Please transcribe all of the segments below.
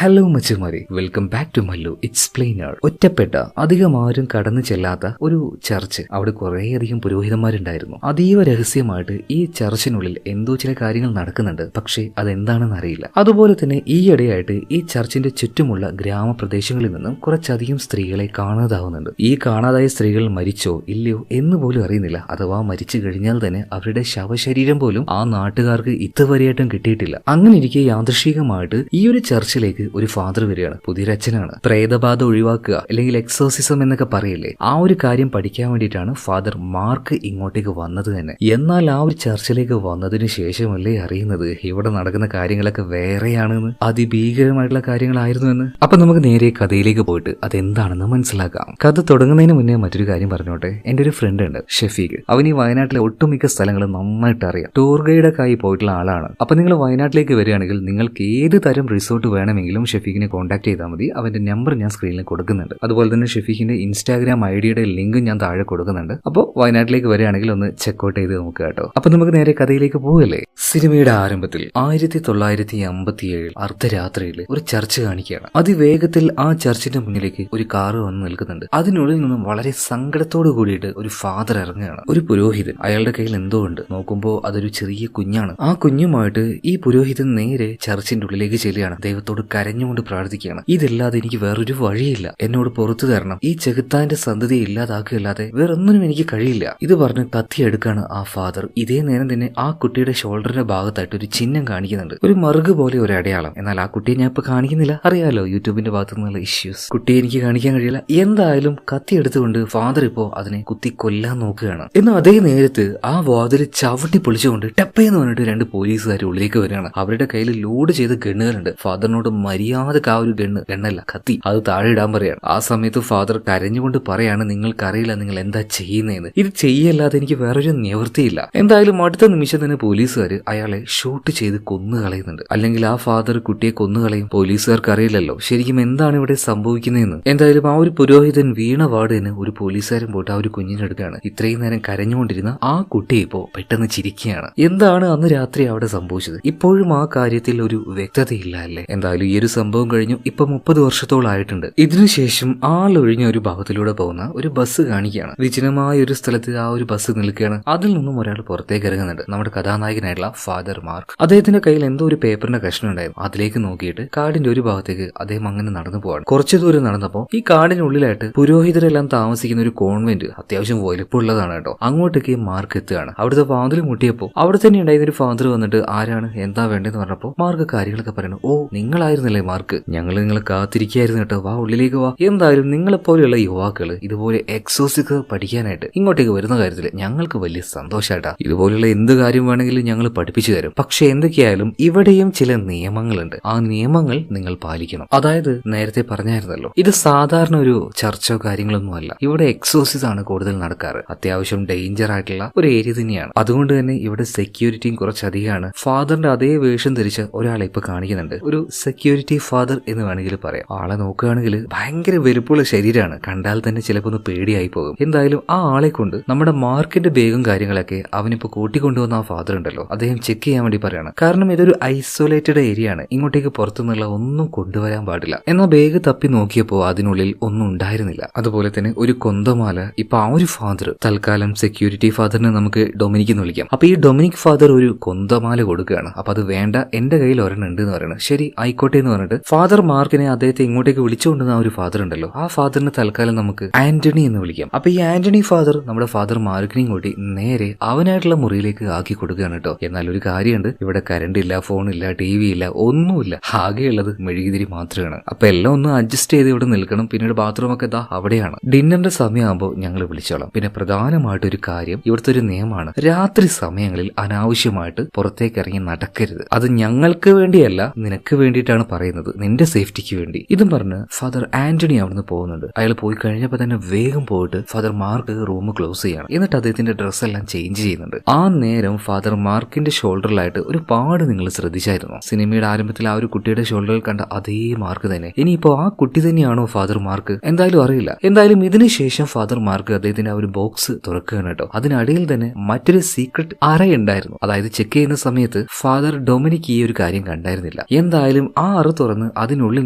Hello മച്ചുമാരി, welcome back to Mallu explainer. ഒറ്റപ്പെട്ട അധികം ആരും കടന്നു ചെല്ലാത്ത ഒരു ചർച്ച്. അവിടെ കുറേയധികം പുരോഹിതന്മാരുണ്ടായിരുന്നു. അതീവ രഹസ്യമായിട്ട് ഈ ചർച്ചിനുള്ളിൽ എന്തോ ചില കാര്യങ്ങൾ നടക്കുന്നുണ്ട്. പക്ഷേ അതെന്താണെന്ന് അറിയില്ല. അതുപോലെ തന്നെ ഈയിടെയായിട്ട് ഈ ചർച്ചിന്റെ ചുറ്റുമുള്ള ഗ്രാമപ്രദേശങ്ങളിൽ നിന്നും കുറച്ചധികം സ്ത്രീകളെ കാണാതാവുന്നുണ്ട്. ഈ കാണാതായ സ്ത്രീകൾ മരിച്ചോ ഇല്ലയോ എന്ന് പോലും അറിയുന്നില്ല. അഥവാ മരിച്ചു കഴിഞ്ഞാൽ തന്നെ അവരുടെ ശവശരീരം പോലും ആ നാട്ടുകാർക്ക് ഇതുവരെയായിട്ടും കിട്ടിയിട്ടില്ല. അങ്ങനെ ഇരിക്കെ യാദൃശികമായിട്ട് ഈ ഒരു ചർച്ചിലേക്ക് ഒരു ഫാദർ വരികയാണ്. പുതിയൊരച്ഛനാണ്. പ്രേതബാധ ഒഴിവാക്കുക അല്ലെങ്കിൽ എക്സോസിസം എന്നൊക്കെ പറയില്ലേ, ആ ഒരു കാര്യം പഠിക്കാൻ വേണ്ടിയിട്ടാണ് ഫാദർ മാർക്ക് ഇങ്ങോട്ടേക്ക് വന്നത് തന്നെ. എന്നാൽ ആ ഒരു ചർച്ചിലേക്ക് വന്നതിന് ശേഷമല്ലേ അറിയുന്നത് ഇവിടെ നടക്കുന്ന കാര്യങ്ങളൊക്കെ വേറെയാണെന്ന്, അതിഭീകരമായിട്ടുള്ള കാര്യങ്ങളായിരുന്നു എന്ന്. അപ്പൊ നമുക്ക് നേരെ കഥയിലേക്ക് പോയിട്ട് അതെന്താണെന്ന് മനസ്സിലാക്കാം. കഥ തുടങ്ങുന്നതിന് മുന്നേ മറ്റൊരു കാര്യം പറഞ്ഞോട്ടെ. എന്റെ ഒരു ഫ്രണ്ട് ഉണ്ട്, ഷെഫീഖ്. അവൻ ഈ വയനാട്ടിലെ ഒട്ടുമിക്ക സ്ഥലങ്ങളും നന്നായിട്ട് അറിയാം. ടൂർ ഗൈഡൊക്കെ ആയി പോയിട്ടുള്ള ആളാണ്. അപ്പൊ നിങ്ങൾ വയനാട്ടിലേക്ക് വരികയാണെങ്കിൽ നിങ്ങൾക്ക് ഏത് തരം റിസോർട്ട് വേണമെങ്കിലും ഷെഫീഖിനെ കോൺടാക്ട് ചെയ്താൽ മതി. അവന്റെ നമ്പർ ഞാൻ സ്ക്രീനിൽ കൊടുക്കുന്നുണ്ട്. അതുപോലെ തന്നെ ഷെഫീഖിന്റെ ഇൻസ്റ്റാഗ്രാം ഐഡിയുടെ ലിങ്കും ഞാൻ താഴെ കൊടുക്കുന്നുണ്ട്. അപ്പോൾ വയനാട്ടിലേക്ക് വരികയാണെങ്കിൽ ഒന്ന് ചെക്കൗട്ട് ചെയ്ത് നോക്കുക കേട്ടോ. അപ്പൊ നമുക്ക് നേരെ കഥയിലേക്ക് പോകല്ലേ. സിനിമയുടെ ആരംഭത്തിൽ 1957 അർദ്ധരാത്രിയിൽ ഒരു ചർച്ച് കാണിക്കുകയാണ്. അതിവേഗത്തിൽ ആ ചർച്ചിന്റെ മുന്നിലേക്ക് ഒരു കാറ് വന്ന് നിൽക്കുന്നുണ്ട്. അതിനുള്ളിൽ നിന്നും വളരെ സങ്കടത്തോട് കൂടിയിട്ട് ഒരു ഫാദർ ഇറങ്ങുകയാണ്. ഒരു പുരോഹിതൻ. അയാളുടെ കയ്യിൽ എന്തോ ഉണ്ട്. നോക്കുമ്പോൾ അതൊരു ചെറിയ കുഞ്ഞാണ്. ആ കുഞ്ഞുമായിട്ട് ഈ പുരോഹിതൻ നേരെ ചർച്ചിന്റെ ഉള്ളിലേക്ക് ചെല്ലുകയാണ്. ദൈവത്തോട് കരഞ്ഞുകൊണ്ട് പ്രാർത്ഥിക്കുകയാണ്. ഇതല്ലാതെ എനിക്ക് വേറൊരു വഴിയില്ല, എന്നോട് പുറത്തു തരണം. ഈ ചെകുത്താന്റെ സന്തതിയെ ഇല്ലാതാക്കുകയല്ലാതെ വേറൊന്നിനും എനിക്ക് കഴിയില്ല. ഇത് പറഞ്ഞ് കത്തിയെടുക്കാണ് ആ ഫാദർ. ഇതേ നേരം തന്നെ ആ കുട്ടിയുടെ ഷോൾഡറിന്റെ ഭാഗത്തായിട്ട് ഒരു ചിഹ്നം കാണിക്കുന്നുണ്ട്, ഒരു മറുക് പോലെ ഒരു അടയാളം. എന്നാൽ ആ കുട്ടിയെ ഞാൻ ഇപ്പൊ കാണിക്കുന്നില്ല. അറിയാലോ, യൂട്യൂബിന്റെ ഭാഗത്തു നിന്നുള്ള ഇഷ്യൂസ്. കുട്ടിയെ എനിക്ക് കാണിക്കാൻ കഴിയില്ല. എന്തായാലും കത്തി എടുത്തുകൊണ്ട് ഫാദർ ഇപ്പോ അതിനെ കുത്തി കൊല്ലാൻ നോക്കുകയാണ്. എന്നാൽ അതേ നേരത്ത് ആ വാതിൽ ചവിട്ടി പൊളിച്ചുകൊണ്ട് ടപ്പേന്ന് പറഞ്ഞിട്ട് രണ്ട് പോലീസുകാർ ഉള്ളിലേക്ക് വരികയാണ്. അവരുടെ കയ്യിൽ ലോഡ് ചെയ്ത ഗണ്ണുകളുണ്ട്. ഫാദറിനോട് മര്യാദക്ക് ആ ഒരു ഗണ്ണല്ല, കത്തി, അത് താഴെ ഇടാൻ പറയാണ്. ആ സമയത്ത് ഫാദർ കരഞ്ഞുകൊണ്ട് പറയാണ്, നിങ്ങൾക്കറിയില്ല നിങ്ങൾ എന്താ ചെയ്യുന്നതെന്ന്. ഇത് ചെയ്യല്ലാതെ എനിക്ക് വേറൊരു നിവൃത്തിയില്ല. എന്തായാലും അടുത്ത നിമിഷം തന്നെ പോലീസുകാർ അയാളെ ഷൂട്ട് ചെയ്ത് കൊന്നു കളയുന്നുണ്ട്. അല്ലെങ്കിൽ ആ ഫാദർ കുട്ടിയെ കൊന്നുകളയും. പോലീസുകാർക്ക് അറിയില്ലല്ലോ ശരിക്കും എന്താണ് ഇവിടെ സംഭവിക്കുന്നതെന്ന്. എന്തായാലും ആ ഒരു പുരോഹിതൻ വീണ വാർഡിന് ഒരു പോലീസുകാരൻ പോയിട്ട് ആ ഒരു കുഞ്ഞിനെടുക്കുകയാണ്. ഇത്രയും നേരം കരഞ്ഞുകൊണ്ടിരുന്ന ആ കുട്ടി ഇപ്പോ പെട്ടെന്ന് ചിരിക്കുകയാണ്. എന്താണ് അന്ന് രാത്രി അവിടെ സംഭവിച്ചത്? ഇപ്പോഴും ആ കാര്യത്തിൽ ഒരു വ്യക്തതയില്ല അല്ലേ. എന്തായാലും ഈ ഒരു സംഭവം കഴിഞ്ഞു. ഇപ്പൊ 30 വർഷത്തോളായിട്ടുണ്ട്. ഇതിനുശേഷം ആളൊഴിഞ്ഞ ഒരു ഭാഗത്തിലൂടെ പോകുന്ന ഒരു ബസ് കാണിക്കുകയാണ്. വിജനമായ ഒരു സ്ഥലത്ത് ആ ഒരു ബസ് നിൽക്കുകയാണ്. അതിൽ നിന്നും ഒരാൾ പുറത്തേക്ക് ഇറങ്ങുന്നുണ്ട്. നമ്മുടെ കഥാനായകനായിട്ടുള്ള ഫാദർ മാർക്ക്. അദ്ദേഹത്തിന്റെ കയ്യിൽ എന്തോ ഒരു പേപ്പറിന്റെ കഷ്ണം ഉണ്ടായിരുന്നു. അതിലേക്ക് നോക്കിയിട്ട് കാടിന്റെ ഒരു ഭാഗത്തേക്ക് അദ്ദേഹം അങ്ങനെ നടന്നു പോവാണ്. കുറച്ചു ദൂരം നടന്നപ്പോൾ ഈ കാടിനുള്ളിലായിട്ട് പുരോഹിതരെല്ലാം താമസിക്കുന്ന ഒരു കോൺവെന്റ്, അത്യാവശ്യം വലുപ്പമുള്ളതാണ് കേട്ടോ. അങ്ങോട്ടേക്ക് മാർക്ക് എത്തുകയാണ്. അവിടുത്തെ വാതിൽ മുട്ടിയപ്പോൾ അവിടെ തന്നെ ഉണ്ടായിരുന്ന ഒരു ഫാദർ വന്നിട്ട് ആരാണ് എന്താ വേണ്ടതെന്ന് പറഞ്ഞപ്പോൾ മാർക്ക് കാര്യങ്ങളൊക്കെ പറയുന്നു. ഓ, നിങ്ങളായിരുന്നല്ലേ മാർക്ക്, ഞങ്ങൾ നിങ്ങളെ കാത്തിരിക്കായിരുന്നു കേട്ടോ, വാ ഉള്ളിലേക്ക് വാ. എന്തായാലും നിങ്ങളെപ്പോലെയുള്ള യുവാക്കള് ഇതുപോലെ എക്സോസിക് പഠിക്കാനായിട്ട് ഇങ്ങോട്ടേക്ക് വരുന്ന കാര്യത്തിൽ ഞങ്ങൾക്ക് വലിയ സന്തോഷായിട്ടാ. ഇതുപോലുള്ള എന്ത് കാര്യം വേണമെങ്കിലും ഞങ്ങൾ പഠിപ്പിച്ചു തരും. പക്ഷെ എന്തൊക്കെയായാലും ഇവിടെയും ചില നിയമങ്ങളുണ്ട്. ആ നിയമങ്ങൾ നിങ്ങൾ പാലിക്കണം. അതായത് നേരത്തെ പറഞ്ഞായിരുന്നല്ലോ, ഇത് സാധാരണ ഒരു ചർച്ചോ കാര്യങ്ങളൊന്നും അല്ല. ഇവിടെ എക്സോസിസ് ആണ് കൂടുതൽ നടക്കാറ്. അത്യാവശ്യം ഡേഞ്ചർ ആയിട്ടുള്ള ഒരു ഏരിയ തന്നെയാണ്. അതുകൊണ്ട് തന്നെ ഇവിടെ സെക്യൂരിറ്റിയും കുറച്ചധികമാണ്. ഫാദറിന്റെ അതേ വേഷം ധരിച്ച ഒരാളെ ഇപ്പൊ കാണിക്കുന്നുണ്ട്. ഒരു സെക്യൂരിറ്റി ഫാദർ എന്ന് വേണമെങ്കിൽ പറയാം. ആളെ നോക്കുകയാണെങ്കിൽ ഭയങ്കര വലുപ്പമുള്ള ശരീരമാണ്. കണ്ടാൽ തന്നെ ചിലപ്പോൾ ഒന്ന് പേടിയായി പോകും. എന്തായാലും ആ ആളെ കൊണ്ട് നമ്മുടെ മാർക്കിന്റെ ബാഗും കാര്യങ്ങളൊക്കെ അവനിപ്പോ കൂട്ടിക്കൊണ്ടുവന്ന ആ ഫാദർ ഉണ്ടല്ലോ, അദ്ദേഹം ചെക്ക് ചെയ്യാൻ വേണ്ടി പറയാണ്. കാരണം ഇതൊരു ഐസൊലേറ്റഡ് ഏരിയ ആണ്. ഇങ്ങോട്ടേക്ക് പുറത്തുനിന്നുള്ള ഒന്നും കൊണ്ടുവരാൻ പാടില്ല. എന്നാൽ ബാഗ് തപ്പി നോക്കിയപ്പോൾ അതിനുള്ളിൽ ഒന്നും ഉണ്ടായിരുന്നില്ല. അതുപോലെ തന്നെ ഒരു കൊന്തമാല. ഇപ്പൊ ആ ഒരു ഫാദർ തൽക്കാലം സെക്യൂരിറ്റി ഫാദറിനെ നമുക്ക് ഡൊമിനിക് എന്ന് വിളിക്കാം. അപ്പൊ ഈ ഡൊമിനിക് ഫാദർ ഒരു കൊന്തമാല കൊടുക്കുകയാണ്. അപ്പൊ അത് വേണ്ട, എന്റെ കയ്യിൽ ഒരെണ്ണം ഉണ്ട് എന്ന് പറയുന്നത്. ശരി ആയിക്കോട്ടെ എന്ന് പറഞ്ഞിട്ട് ഫാദർ മാർക്കിനെ അദ്ദേഹത്തെ ഇങ്ങോട്ടേക്ക് വിളിച്ചുകൊണ്ടുവന്ന ആ ഒരു ഫാദർ ഉണ്ടല്ലോ, ആ ഫാദറിനെ തൽക്കാലം നമുക്ക് ആന്റണി എന്ന് വിളിക്കാം. അപ്പൊ ഈ ആന്റണി ഫാദർ നമ്മുടെ ഫാദർ മാർക്കിനെയും കൂട്ടി നേരെ അവനായിട്ടുള്ള മുറിയിലേക്ക് ആക്കി കൊടുക്കുകയാണ് കേട്ടോ. എന്നാൽ ഒരു കാര്യമുണ്ട്, ഇവിടെ കറണ്ട് ഇല്ല, ഫോണില്ല, TV ഇല്ല, ഒന്നുമില്ല. ആകെയുള്ളത് മെഴുകുതിരി മാത്രമാണ്. അപ്പൊ എല്ലാം ഒന്ന് അഡ്ജസ്റ്റ് ചെയ്ത് ഇവിടെ നിൽക്കണം. പിന്നീട് ബാത്റൂം ഒക്കെ ഇതാ അവിടെയാണ്. ഡിന്നറിന്റെ സമയമാകുമ്പോൾ ഞങ്ങൾ വിളിച്ചോളാം. പിന്നെ പ്രധാനമായിട്ടൊരു കാര്യം, ഇവിടുത്തെ ഒരു നിയമമാണ്, രാത്രി സമയങ്ങളിൽ അനാവശ്യമായിട്ട് പുറത്തേക്ക് ഇറങ്ങി നടക്കരുത്. അത് ഞങ്ങൾക്ക് വേണ്ടിയല്ല, നിനക്ക് വേണ്ടിയിട്ടാണ് പറയുന്നത്, നിന്റെ സേഫ്റ്റിക്ക് വേണ്ടി. ഇതും പറഞ്ഞ് ഫാദർ ആന്റണി അവിടുന്ന് പോകുന്നുണ്ട്. അയാൾ പോയി കഴിഞ്ഞപ്പോൾ തന്നെ വേഗം പോയിട്ട് ഫാദർ മാർക്ക് റൂം ക്ലോസ് ചെയ്യണം. എന്നിട്ട് അദ്ദേഹത്തിന്റെ ഡ്രസ്സ് എല്ലാം ചേഞ്ച് ചെയ്യുന്നുണ്ട്. ആ നേരം ഫാദർ മാർക്കിന്റെ ഷോൾഡറിലായിട്ട് ഒരു പാട് നിങ്ങൾ ശ്രദ്ധിച്ചായിരുന്നു. സിനിമയുടെ ആരംഭത്തിൽ ആ ഒരു കുട്ടിയുടെ ഷോൾഡറിൽ കണ്ട അതേ മാർക്ക് തന്നെ. ഇനിയിപ്പോ ആ കുട്ടി തന്നെയാണോ ഫാദർ മാർക്ക്? എന്തായാലും അറിയില്ല. എന്തായാലും ഇതിനുശേഷം ഫാദർ മാർക്ക് അദ്ദേഹത്തിന്റെ ആ ഒരു ബോക്സ് തുറക്കുകയാണ് കേട്ടോ. അതിനടിയിൽ തന്നെ മറ്റൊരു സീക്രട്ട് അറയുണ്ടായിരുന്നു. അതായത് ചെക്ക് ചെയ്യുന്ന സമയത്ത് ഫാദർ ഡൊമിനിക് ഈ ഒരു കാര്യം കണ്ടായിരുന്നില്ല. എന്തായാലും ആ അറ കവർ തുറന്ന് അതിനുള്ളിൽ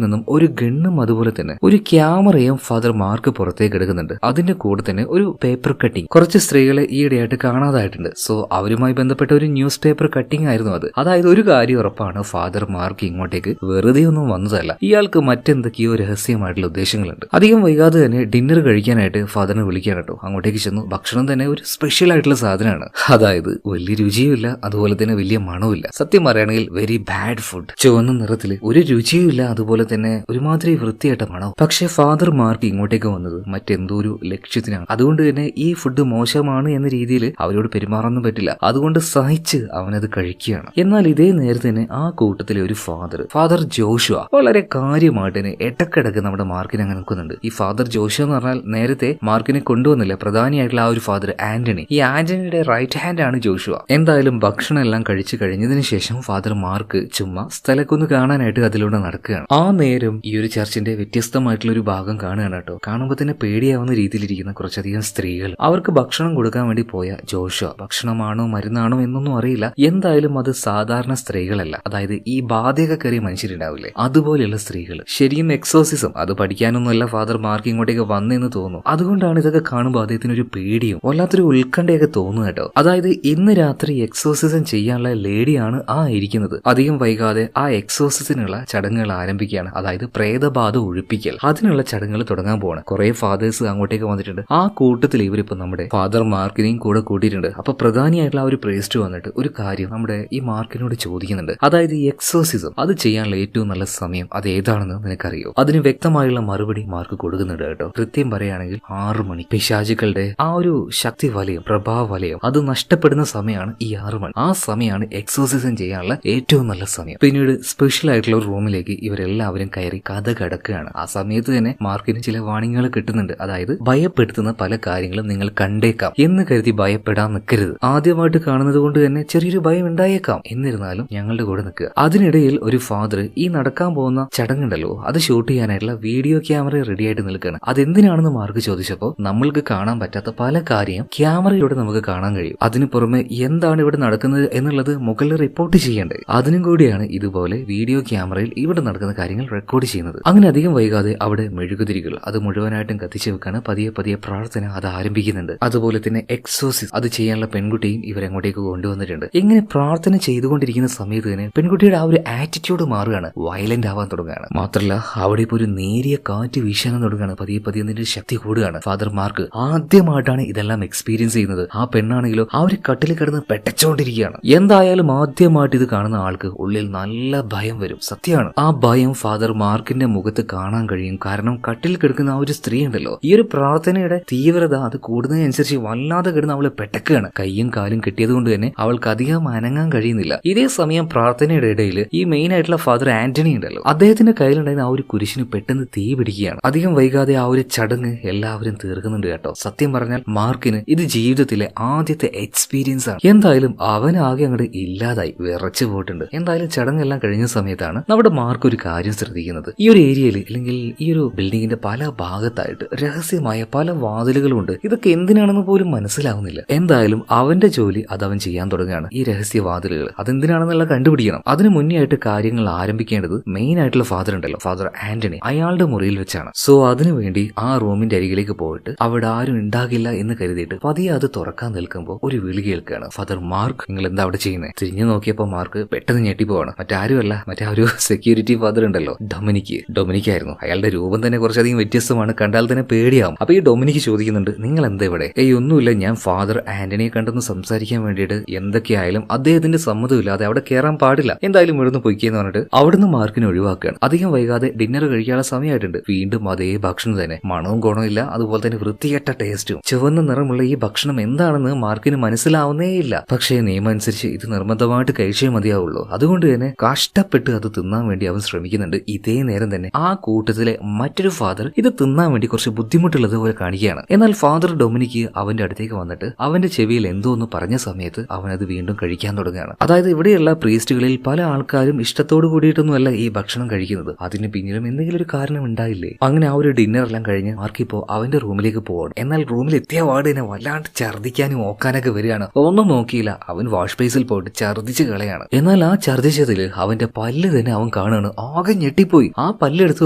നിന്നും ഒരു ഗണ്ണും അതുപോലെ തന്നെ ഒരു ക്യാമറയും ഫാദർ മാർക്ക് പുറത്തേക്ക് എടുക്കുന്നുണ്ട്. അതിന്റെ കൂടെ തന്നെ ഒരു പേപ്പർ കട്ടിംഗ്. കുറച്ച് സ്ത്രീകളെ ഈയിടെയായിട്ട് കാണാതായിട്ടുണ്ട്. സോ അവരുമായി ബന്ധപ്പെട്ട ഒരു ന്യൂസ് പേപ്പർ കട്ടിംഗ് ആയിരുന്നു അത്. അതായത് ഒരു കാര്യം ഉറപ്പാണ്, ഫാദർ മാർക്ക് ഇങ്ങോട്ടേക്ക് വെറുതെ ഒന്നും വന്നതല്ല. ഇയാൾക്ക് മറ്റെന്തൊക്കെയോ രഹസ്യമായിട്ടുള്ള ഉദ്ദേശങ്ങളുണ്ട്. അധികം വൈകാതെ തന്നെ ഡിന്നർ കഴിക്കാനായിട്ട് ഫാദറിനെ വിളിക്കാൻ കേട്ടോ. അങ്ങോട്ടേക്ക് ചെന്നു. ഭക്ഷണം തന്നെ ഒരു സ്പെഷ്യൽ ആയിട്ടുള്ള സാധനമാണ്. അതായത് വലിയ രുചിയുമില്ല, അതുപോലെ തന്നെ വലിയ മണവുമില്ല. സത്യം പറയുകയാണെങ്കിൽ വെരി ബാഡ് ഫുഡ്. ചുവന്ന നിറത്തില് ഒരു രുചിയുമില്ല, അതുപോലെ തന്നെ ഒരുമാതിരി വൃത്തിയായിട്ട മണവും. പക്ഷെ ഫാദർ മാർക്ക് ഇങ്ങോട്ടേക്ക് വന്നത് മറ്റെന്തോ ഒരു ലക്ഷ്യത്തിനാണ്. അതുകൊണ്ട് തന്നെ ഈ ഫുഡ് മോശമാണ് എന്ന രീതിയിൽ അവരോട് പെരുമാറാനൊന്നും പറ്റില്ല. അതുകൊണ്ട് സഹിച്ച് അവനത് കഴിക്കുകയാണ്. എന്നാൽ ഇതേ നേരത്തെ തന്നെ ആ കൂട്ടത്തിലെ ഒരു ഫാദർ ജോഷുവ വളരെ കാര്യമായിട്ട് തന്നെ ഇടക്കിടക്ക് നമ്മുടെ മാർക്കിനെ അങ്ങനെ നിൽക്കുന്നുണ്ട്. ഈ ഫാദർ ജോഷുവ എന്ന് പറഞ്ഞാൽ നേരത്തെ മാർക്കിനെ കൊണ്ടുവന്നില്ല, പ്രധാനിയായിട്ടുള്ള ആ ഒരു ഫാദർ ആന്റണി. ഈ ആന്റണിയുടെ റൈറ്റ് ഹാൻഡ് ആണ് ജോഷുവ. എന്തായാലും ഭക്ഷണം എല്ലാം കഴിച്ചു കഴിഞ്ഞതിന് ശേഷം ഫാദർ മാർക്ക് ചുമ്മാ സ്ഥലക്കൊന്ന് കാണാനായിട്ട് അതിലൂടെ നടക്കുകയാണ്. ആ നേരം ഈ ഒരു ചർച്ചിന്റെ വ്യത്യസ്തമായിട്ടുള്ള ഒരു ഭാഗം കാണുകയാണ് കേട്ടോ. കാണുമ്പോൾ തന്നെ പേടിയാവുന്ന രീതിയിലിരിക്കുന്ന കുറച്ചധികം സ്ത്രീകൾ. അവർക്ക് ഭക്ഷണം കൊടുക്കാൻ വേണ്ടി പോയ ജോഷുവ ഭക്ഷണമാണോ മരുന്നാണോ എന്നൊന്നും അറിയില്ല. എന്തായാലും അത് സാധാരണ സ്ത്രീകളല്ല. അതായത് ഈ ബാധയൊക്കെ കയറിയ മനുഷ്യരുണ്ടാവില്ലേ, അതുപോലെയുള്ള സ്ത്രീകൾ. ശരിയും എക്സോസിസം അത് പഠിക്കാനൊന്നുമല്ല ഫാദർ മാർക്ക് ഇങ്ങോട്ടേക്ക് വന്നെന്ന് തോന്നുന്നു. അതുകൊണ്ടാണ് ഇതൊക്കെ കാണുമ്പോൾ അദ്ദേഹത്തിന് ഒരു പേടിയും വല്ലാത്തൊരു ഉത്കണ്ഠയൊക്കെ തോന്നുന്നു കേട്ടോ. അതായത് ഇന്ന് രാത്രി എക്സോസിസം ചെയ്യാനുള്ള ലേഡിയാണ് ആ ഇരിക്കുന്നത്. അധികം വൈകാതെ ആ എക്സോസിസിനുള്ള ചടങ്ങുകൾ ആരംഭിക്കുകയാണ്. അതായത് പ്രേതബാധ ഒഴിപ്പിക്കൽ, അതിനുള്ള ചടങ്ങുകൾ തുടങ്ങാൻ പോവാണ്. കുറെ ഫാദേഴ്സ് അങ്ങോട്ടേക്ക് വന്നിട്ടുണ്ട്. ആ കൂട്ടത്തിൽ ഇവരിപ്പോ നമ്മുടെ ഫാദർ മാർക്കിനെയും കൂടെ കൂട്ടിയിട്ടുണ്ട്. അപ്പൊ പ്രധാനിയായിട്ടുള്ള ആ ഒരു പ്രേസ്റ്റ് വന്നിട്ട് ഒരു കാര്യം നമ്മുടെ ഈ മാർക്കിനോട് ചോദിക്കുന്നുണ്ട്. അതായത് ഈ എക്സോസിസം അത് ചെയ്യാനുള്ള ഏറ്റവും നല്ല സമയം അത് ഏതാണെന്ന് നിനക്കറിയോ? അതിന് വ്യക്തമായുള്ള മറുപടി മാർക്ക് കൊടുക്കുന്നുണ്ട് കേട്ടോ. കൃത്യം പറയുകയാണെങ്കിൽ 6 മണി. പിശാചുക്കളുടെ ആ ഒരു ശക്തി വലയം, പ്രഭാവ വലയം അത് നഷ്ടപ്പെടുന്ന സമയമാണ് ഈ 6 മണി. ആ സമയമാണ് എക്സോസിസം ചെയ്യാനുള്ള ഏറ്റവും നല്ല സമയം. പിന്നീട് സ്പെഷ്യൽ ആയിട്ടുള്ള ഒരു റൂമിലേക്ക് ഇവരെല്ലാവരും കയറി കഥ കടക്കുകയാണ്. ആ സമയത്ത് തന്നെ മാർക്കിന് ചില വാണിങ്ങുകൾ കിട്ടുന്നുണ്ട്. അതായത് ഭയപ്പെടുത്തുന്ന പല കാര്യങ്ങളും നിങ്ങൾ കണ്ടേക്കാം എന്ന് കരുതി ഭയപ്പെടാൻ നിൽക്കരുത്. ആദ്യമായിട്ട് കാണുന്നത് കൊണ്ട് തന്നെ ചെറിയൊരു ഭയം ഉണ്ടായേക്കാം. എന്നിരുന്നാലും ഞങ്ങളുടെ കൂടെ നിൽക്കുക. അതിനിടയിൽ ഒരു ഫാദർ ഈ നടക്കാൻ പോകുന്ന ചടങ്ങുണ്ടല്ലോ അത് ഷൂട്ട് ചെയ്യാനായിട്ടുള്ള വീഡിയോ ക്യാമറ റെഡി ആയിട്ട് നിൽക്കുകയാണ്. അതെന്തിനാണെന്ന് മാർക്ക് ചോദിച്ചപ്പോൾ നമ്മൾക്ക് കാണാൻ പറ്റാത്ത പല കാര്യം ക്യാമറയിലൂടെ നമുക്ക് കാണാൻ കഴിയും. അതിനു പുറമെ എന്താണ് ഇവിടെ നടക്കുന്നത് എന്നുള്ളത് മുകളിൽ റിപ്പോർട്ട് ചെയ്യേണ്ടത്. അതിനും കൂടിയാണ് ഇതുപോലെ വീഡിയോ ക്യാമറയിൽ ഇവിടെ നടക്കുന്ന കാര്യങ്ങൾ റെക്കോർഡ് ചെയ്യുന്നത്. അങ്ങനെ അധികം വൈകാതെ അവിടെ മെഴുകുതിരികൾ അത് മുഴുവനായിട്ടും കത്തിച്ചു വെക്കാണ്. പതിയെ പതിയെ പ്രാർത്ഥന അത് ആരംഭിക്കുന്നുണ്ട്. അതുപോലെ തന്നെ എക്സോസിസ് അത് ചെയ്യാനുള്ള പെൺകുട്ടിയും ഇവരങ്ങോട്ടേക്ക് കൊണ്ടുവന്നിട്ടുണ്ട്. ഇങ്ങനെ പ്രാർത്ഥന ചെയ്തുകൊണ്ടിരിക്കുന്ന സമയത്ത് തന്നെ പെൺകുട്ടിയുടെ ആ ഒരു ആറ്റിറ്റ്യൂഡ് മാറുകയാണ്, വയലന്റ് ആവാൻ തുടങ്ങുകയാണ്. മാത്രമല്ല അവിടെ ഇപ്പോൾ ഒരു നേരിയ കാറ്റ് വീശാൻ തുടങ്ങുകയാണ്. പതിയെ പതിയെ അതിന്റെ ശക്തി കൂടുകയാണ്. ഫാദർ മാർക്ക് ആദ്യമായിട്ടാണ് ഇതെല്ലാം എക്സ്പീരിയൻസ് ചെയ്യുന്നത്. ആ പെണ്ണാണെങ്കിലോ ആ ഒരു കട്ടിൽ കിടന്ന് പെട്ടച്ചോണ്ടിരിക്കുകയാണ്. എന്തായാലും ആദ്യമായിട്ട് ഇത് കാണുന്ന ആൾക്ക് ഉള്ളിൽ നല്ല ഭയം വരും. സത്യമാണ്, ആ ഭയം ഫാദർ മാർക്കിന്റെ മുഖത്ത് കാണാൻ കഴിയും. കാരണം കട്ടിൽ കിടക്കുന്ന ആ ഒരു സ്ത്രീ ഉണ്ടല്ലോ, ഈ ഒരു പ്രാർത്ഥനയുടെ തീവ്രത അത് കൂടുന്നതിനനുസരിച്ച് വല്ലാതെ കിടന്ന് അവളെ പെട്ടക്കുകയാണ്. കയ്യും കാലും കെട്ടിയത് കൊണ്ട് തന്നെ അവൾക്ക് അധികം അനങ്ങാൻ കഴിയുന്നില്ല. ഇതേ സമയം പ്രാർത്ഥനയുടെ ഇടയിൽ ഈ മെയിൻ ആയിട്ടുള്ള ഫാദർ ആന്റണി ഉണ്ടല്ലോ, അദ്ദേഹത്തിന്റെ കയ്യിലുണ്ടായിരുന്ന ആ ഒരു കുരിശിന് പെട്ടെന്ന് തീ പിടിക്കുകയാണ്. അധികം വൈകാതെ ആ ഒരു ചടങ്ങ് എല്ലാവരും തീർക്കുന്നുണ്ട് കേട്ടോ. സത്യം പറഞ്ഞാൽ മാർക്കിന് ഇത് ജീവിതത്തിലെ ആദ്യത്തെ എക്സ്പീരിയൻസ് ആണ്. എന്തായാലും അവനാകെ അങ്ങോട്ട് ഇല്ലാതായി വിറച്ചു പോയിട്ടുണ്ട്. എന്തായാലും ചടങ്ങെല്ലാം കഴിഞ്ഞ സമയത്താണ് നമ്മുടെ മാർക്ക് ഒരു കാര്യം ശ്രദ്ധിക്കുന്നത്. ഈ ഒരു ഏരിയയിൽ അല്ലെങ്കിൽ ഈ ഒരു ബിൽഡിങ്ങിന്റെ പല ഭാഗത്തായിട്ട് രഹസ്യമായ പല വാതിലുകളുണ്ട്. ഇതൊക്കെ എന്തിനാണെന്ന് പോലും മനസ്സിലാവുന്നില്ല. എന്തായാലും അവന്റെ ജോലി അത് അവൻ ചെയ്യാൻ തുടങ്ങുകയാണ്. ഈ രഹസ്യ വാതിലുകൾ അതെന്തിനാണെന്നുള്ള കണ്ടുപിടിക്കണം. അതിന് മുന്നേ ആയിട്ട് കാര്യങ്ങൾ ആരംഭിക്കേണ്ടത് മെയിൻ ആയിട്ടുള്ള ഫാദർ ഉണ്ടല്ലോ, ഫാദർ ആന്റണി, അയാളുടെ മുറിയിൽ വെച്ചാണ്. സോ അതിനുവേണ്ടി ആ റൂമിന്റെ അരികിലേക്ക് പോയിട്ട് അവിടെ ആരും ഉണ്ടാകില്ല എന്ന് കരുതിയിട്ട് പതിയെ അത് തുറക്കാൻ നിൽക്കുമ്പോൾ ഒരു വിളി കേൾക്കുകയാണ്. ഫാദർ മാർക്ക്, നിങ്ങൾ എന്താ അവിടെ ചെയ്യുന്നത്? തിരിഞ്ഞു നോക്കിയപ്പോൾ മാർക്ക് പെട്ടെന്ന് ഞെട്ടിപ്പോവാണ്. മറ്റാരുമല്ല, മറ്റേ ഒരു സെക്യൂരിറ്റി ഫാദർ ഉണ്ടല്ലോ, ഡൊമിനിക് ആയിരുന്നു. അയാളുടെ രൂപം തന്നെ കുറച്ചധികം വ്യത്യസ്തമാണ്, കണ്ടാൽ തന്നെ പേടിയാവും. അപ്പൊ ഈ ഡൊമിനിക് ചോദിക്കുന്നുണ്ട്, നിങ്ങൾ എന്താ ഇവിടെ? ഒന്നുമില്ല, ഞാൻ ഫാദർ ആന്റണിയെ കണ്ടെന്ന് സംസാരിക്കാൻ വേണ്ടിയിട്ട് എന്തൊക്കെയായാലും അദ്ദേഹത്തിന്റെ സമ്മതമില്ലാതെ അവിടെ കയറാൻ പാടില്ല, എന്തായാലും ഇവിടുന്ന് പൊയ്ക്കെന്ന് പറഞ്ഞിട്ട് അവിടുന്ന് മാർക്കിനെ ഒഴിവാക്കുകയാണ്. അധികം വൈകാതെ ഡിന്നർ കഴിക്കാനുള്ള സമയമായിട്ടുണ്ട്. വീണ്ടും അതേ ഭക്ഷണം തന്നെ, മണവും ഗുണവും ഇല്ല, അതുപോലെ തന്നെ വൃത്തികെട്ട ടേസ്റ്റും. ചുവന്ന നിറമുള്ള ഈ ഭക്ഷണം എന്താണെന്ന് മാർക്കിന് മനസ്സിലാവുന്നേയില്ല. പക്ഷേ നിയമം അനുസരിച്ച് ഇത് നിർബന്ധമായിട്ട് കഴിച്ചേ മതിയാവുള്ളൂ. അതുകൊണ്ട് തന്നെ കഷ്ടപ്പെട്ട് അത് തിന്നാൻ വേണ്ടി അവൻ ശ്രമിക്കുന്നുണ്ട്. ഇതേ നേരം തന്നെ ആ കൂട്ടത്തിലെ മറ്റൊരു ഫാദർ ഇത് തിന്നാൻ വേണ്ടി കുറച്ച് ബുദ്ധിമുട്ടുള്ളത് പോലെ കാണിക്കുകയാണ്. എന്നാൽ ഫാദർ ഡൊമിനിക്ക് അവന്റെ അടുത്തേക്ക് വന്നിട്ട് അവന്റെ ചെവിയിൽ എന്തോ ഒന്ന് പറഞ്ഞ സമയത്ത് അവനത് വീണ്ടും കഴിക്കാൻ തുടങ്ങുകയാണ്. അതായത് ഇവിടെയുള്ള പ്രീസ്റ്റുകളിൽ പല ആൾക്കാരും ഇഷ്ടത്തോട് കൂടിയിട്ടൊന്നുമല്ല ഈ ഭക്ഷണം കഴിക്കുന്നത്. അതിന് പിന്നിലും എന്തെങ്കിലും ഒരു കാരണം ഉണ്ടായില്ലേ? അങ്ങനെ ആ ഒരു ഡിന്നർ എല്ലാം കഴിഞ്ഞ് മാർക്കിപ്പോ അവന്റെ റൂമിലേക്ക് പോവാണ്. എന്നാൽ റൂമിൽ എത്തിയ പാട് തന്നെ വല്ലാണ്ട് ഛർദ്ദിക്കാനും ഓക്കാനൊക്കെ വരികയാണ്. ഒന്നും നോക്കിയില്ല, അവൻ വാഷ് ബേസിൽ പോയിട്ട് ഛർദ്ദിച്ച് കളയാണ്. എന്നാൽ ആ ഛർദ്ദിച്ചതിൽ അവന്റെ പല്ല് തന്നെ അവൻ കാണുകയാണ്. ആകെ ഞെട്ടിപ്പോയി. ആ പല്ലെടുത്ത്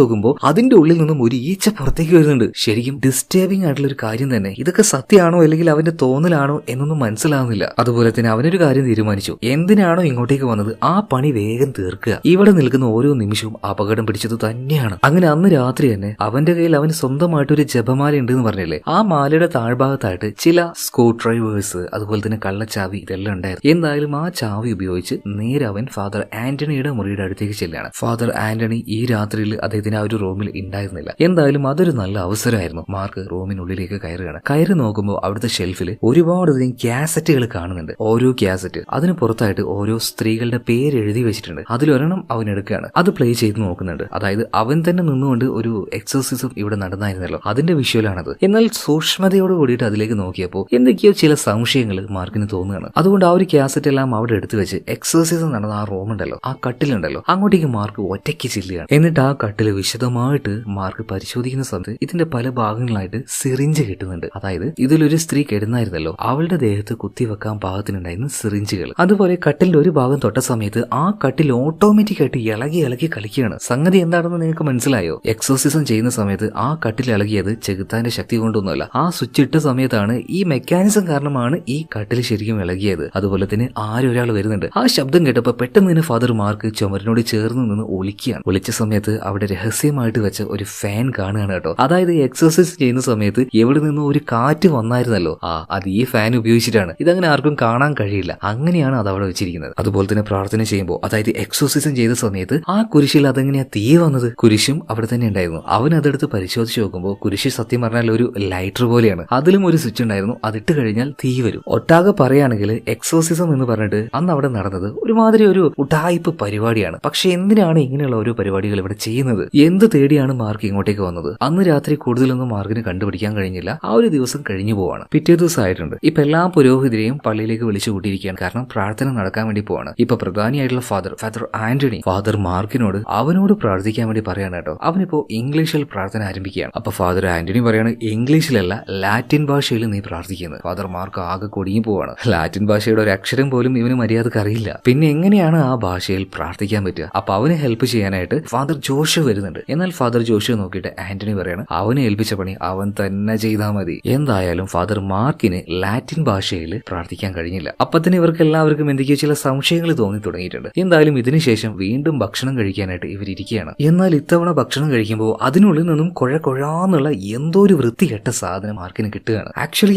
നോക്കുമ്പോൾ അതിന്റെ ഉള്ളിൽ നിന്നും ഒരു ഈച്ച പുറത്തേക്ക് വരുന്നുണ്ട്. ശരിക്കും ഡിസ്റ്റർബിംഗ് ആയിട്ടുള്ള ഒരു കാര്യം തന്നെ. ഇതൊക്കെ സത്യമാണോ അല്ലെങ്കിൽ അവന്റെ തോന്നലാണോ എന്നൊന്നും മനസ്സിലാവുന്നില്ല. അതുപോലെ തന്നെ അവനൊരു കാര്യം തീരുമാനിച്ചു. എന്തിനാണോ ഇങ്ങോട്ടേക്ക് വന്നത് ആ പണി വേഗം തീർക്കുക. ഇവിടെ നിൽക്കുന്ന ഓരോ നിമിഷവും അപകടം പിടിച്ചത് തന്നെയാണ്. അങ്ങനെ അന്ന് രാത്രി തന്നെ അവന്റെ കയ്യിൽ അവന് സ്വന്തമായിട്ടൊരു ജപമാല ഉണ്ട് എന്ന് പറഞ്ഞില്ലേ, ആ മാലയുടെ താഴ്ഭാഗത്തായിട്ട് ചില സ്ക്രൂ ഡ്രൈവേഴ്സ് അതുപോലെ തന്നെ കള്ളച്ചാവി ഇതെല്ലാം ഉണ്ടായിരുന്നു. എന്തായാലും ആ ചാവി ഉപയോഗിച്ച് നേരെ അവൻ ഫാദർ ആന്റണിയുടെ മുറിയുടെ അടുത്തേക്ക് ചെല്ലുകയാണ്. ഫാദർ ആന്റണി ഈ രാത്രിയിൽ അദ്ദേഹത്തിന് ആ ഒരു റൂമിൽ ഉണ്ടായിരുന്നില്ല. എന്തായാലും അതൊരു നല്ല അവസരമായിരുന്നു. മാർക്ക് റൂമിനുള്ളിലേക്ക് കയറുകയാണ്. കയറി നോക്കുമ്പോൾ അവിടുത്തെ ഷെൽഫിൽ ഒരുപാടധികം കാസറ്റുകൾ കാണുന്നുണ്ട്. ഓരോ കാസറ്റ് അതിന് പുറത്തായിട്ട് ഓരോ സ്ത്രീകളുടെ പേര് എഴുതി വെച്ചിട്ടുണ്ട്. അതിലൊരെണ്ണം അവൻ എടുക്കുകയാണ്. അത് പ്ലേ ചെയ്ത് നോക്കുന്നുണ്ട്. അതായത് അവൻ തന്നെ നിന്നുകൊണ്ട് ഒരു എക്സോസിസം ഇവിടെ നടന്നായിരുന്നല്ലോ, അതിന്റെ വിഷ്വലാണത്. എന്നാൽ സൂക്ഷ്മതയോട് കൂടിയിട്ട് അതിലേക്ക് നോക്കിയപ്പോൾ എന്തൊക്കെയോ ചില സംശയങ്ങൾ മാർക്കിന് തോന്നുകയാണ്. അതുകൊണ്ട് ആ ഒരു കാസറ്റ് എല്ലാം അവിടെ എടുത്തു വെച്ച് എക്സോസിസം നടന്ന ആ റൂമുണ്ടല്ലോ, ആ കട്ടിലുണ്ടല്ലോ, അങ്ങോട്ടേക്ക് മാർക്ക് ഒറ്റയ്ക്ക് ചെല്ലുകയാണ്. എന്നിട്ട് ആ കട്ടില് വിശദമായിട്ട് മാർക്ക് പരിശോധിക്കുന്ന സമയത്ത് ഇതിന്റെ പല ഭാഗങ്ങളായിട്ട് സിറിഞ്ച് കിട്ടുന്നുണ്ട്. അതായത് ഇതിലൊരു സ്ത്രീ കിടന്നായിരുന്നല്ലോ, അവളുടെ ദേഹത്ത് കുത്തിവെക്കാൻ പാകത്തിനുണ്ടായിരുന്ന സിറിഞ്ചുകൾ. അതുപോലെ കട്ടിലിന്റെ ഒരു ഭാഗം തൊട്ട സമയത്ത് ആ കട്ടിൽ ഓട്ടോമാറ്റിക് ആയിട്ട് ഇളകി കളിക്കുകയാണ്. സംഗതി എന്താണെന്ന് നിങ്ങൾക്ക് മനസ്സിലായോ? എക്സോസിസം ചെയ്യുന്ന സമയത്ത് ആ കട്ടിൽ ഇളകിയത് ചെകുത്താന്റെ ശക്തി കൊണ്ടൊന്നുമല്ല. ആ സ്വിച്ച് ഇട്ട സമയത്താണ്, ഈ മെക്കാനിസം കാരണമാണ് ഈ കട്ടിൽ ശരിക്കും ഇളകിയത്. അതുപോലെ തന്നെ ആരൊരാൾ വരുന്നുണ്ട്. ആ ശബ്ദം കേട്ടപ്പോൾ പെട്ടെന്ന് തന്നെ ഫാദർ മാർക്ക് ചുമരിനോട് ചേർന്ന് നിന്ന് ഒളിക്കുകയാണ്. ഒളിച്ച സമയത്ത് അവിടെ രഹസ്യമായിട്ട് വെച്ച ഒരു ഫാൻ കാണുകയാണ് കേട്ടോ. അതായത് എക്സർസൈസ് ചെയ്യുന്ന സമയത്ത് എവിടെ നിന്നും ഒരു കാറ്റ് വന്നായിരുന്നല്ലോ, അത് ഈ ഫാൻ ഉപയോഗിച്ചിട്ടാണ്. ഇതങ്ങനെ ആർക്കും കാണാൻ കഴിയില്ല. അങ്ങനെയാണ് അത് അവിടെ വെച്ചിരിക്കുന്നത്. അതുപോലെ തന്നെ പ്രാർത്ഥന ചെയ്യുമ്പോൾ, അതായത് എക്സോസിസം ചെയ്ത സമയത്ത് ആ കുരിശിൽ അതെങ്ങനെയാ തീ വന്നത്? കുരിശും അവിടെ തന്നെ ഉണ്ടായിരുന്നു. അവൻ അതെടുത്ത് പരിശോധിച്ച് നോക്കുമ്പോൾ കുരിശ് സത്യം പറഞ്ഞാൽ ഒരു ലൈറ്റർ പോലെയാണ്. അതിലും ഒരു സ്വിച്ച് ഉണ്ടായിരുന്നു. അതിട്ട് കഴിഞ്ഞാൽ തീ വരും. ഒട്ടാകെ പറയുകയാണെങ്കിൽ എക്സോസിസം എന്ന് പറഞ്ഞിട്ട് അന്ന് അവിടെ നടന്നത് ഒരുമാതിരി ഒരു ഉടായിപ്പ് പരിപാടിയാണ്. പക്ഷെ എന്തിനാണ് ഇങ്ങനെയുള്ള ഓരോ പരിപാടികൾ ഇവിടെ ചെയ്യുന്നത്? എന്ത് തേടിയാണ് മാർക്ക് ഇങ്ങോട്ടേക്ക് വന്നത്? അന്ന് രാത്രി കൂടുതലൊന്നും മാർക്കിന് കണ്ടുപിടിക്കാൻ കഴിഞ്ഞില്ല. ആ ഒരു ദിവസം കഴിഞ്ഞു പോവാണ്. പിറ്റേ ദിവസം ആയിട്ടുണ്ട്. ഇപ്പൊ എല്ലാ പുരോഹിതരെയും പള്ളിയിലേക്ക് വിളിച്ചു കൂട്ടിയിരിക്കുകയാണ്. കാരണം പ്രാർത്ഥന നടക്കാൻ വേണ്ടി പോവാണ്. ഇപ്പൊ പ്രധാനിയായിട്ടുള്ള ഫാദർ ആന്റണി ഫാദർ മാർക്കിനോട് അവനോട് പ്രാർത്ഥിക്കാൻ വേണ്ടി പറയാണ് കേട്ടോ. അവനിപ്പോ ഇംഗ്ലീഷിൽ പ്രാർത്ഥന ആരംഭിക്കുകയാണ്. അപ്പൊ ഫാദർ ആന്റണി പറയാണ്, ഇംഗ്ലീഷിലല്ല ലാറ്റിൻ ഭാഷയിൽ നീ പ്രാർത്ഥിക്കുന്നത്. ഫാദർ മാർക്ക് ആകെ കൊടിഞ്ഞു പോവാണ്. ലാറ്റിൻ ഭാഷയുടെ ഒരു അക്ഷരം പോലും ഇവന് മര്യാദക്ക് അറിയില്ല. പിന്നെ എങ്ങനെയാണ് ആ ഭാഷയിൽ പ്രാർത്ഥിക്കാൻ പറ്റുക? അപ്പൊ അവനെ ഹെൽപ്പ് ചെയ്യാനായിട്ട് ഫാദർ ജോഷു വരുന്നുണ്ട്. എന്നാൽ ഫാദർ ജോഷു നോക്കിയിട്ട് ആന്റണി പറയാണ്, അവനെ ഏൽപ്പിച്ച പണി അവൻ തന്നെ ചെയ്താൽ മതി. എന്തായാലും ഫാദർ മാർക്കിന് ലാറ്റിൻ ഭാഷയിൽ പ്രാർത്ഥിക്കാൻ കഴിഞ്ഞില്ല. അപ്പൊ തന്നെ ഇവർക്ക് എല്ലാവർക്കും എന്തൊക്കെയോ ചില സംശയങ്ങൾ തോന്നി തുടങ്ങിയിട്ടുണ്ട്. എന്തായാലും ഇതിനുശേഷം വീണ്ടും ഭക്ഷണം കഴിക്കാനായിട്ട് ഇവരിയ്ക്കുകയാണ്. എന്നാൽ ഇത്തവണ ഭക്ഷണം കഴിക്കുമ്പോൾ അതിനുള്ളിൽ നിന്നും കൊഴാന്നുള്ള എന്തോ ഒരു വൃത്തികെട്ട സാധനം മാർക്കിന് കിട്ടുകയാണ്. ആക്ച്വലി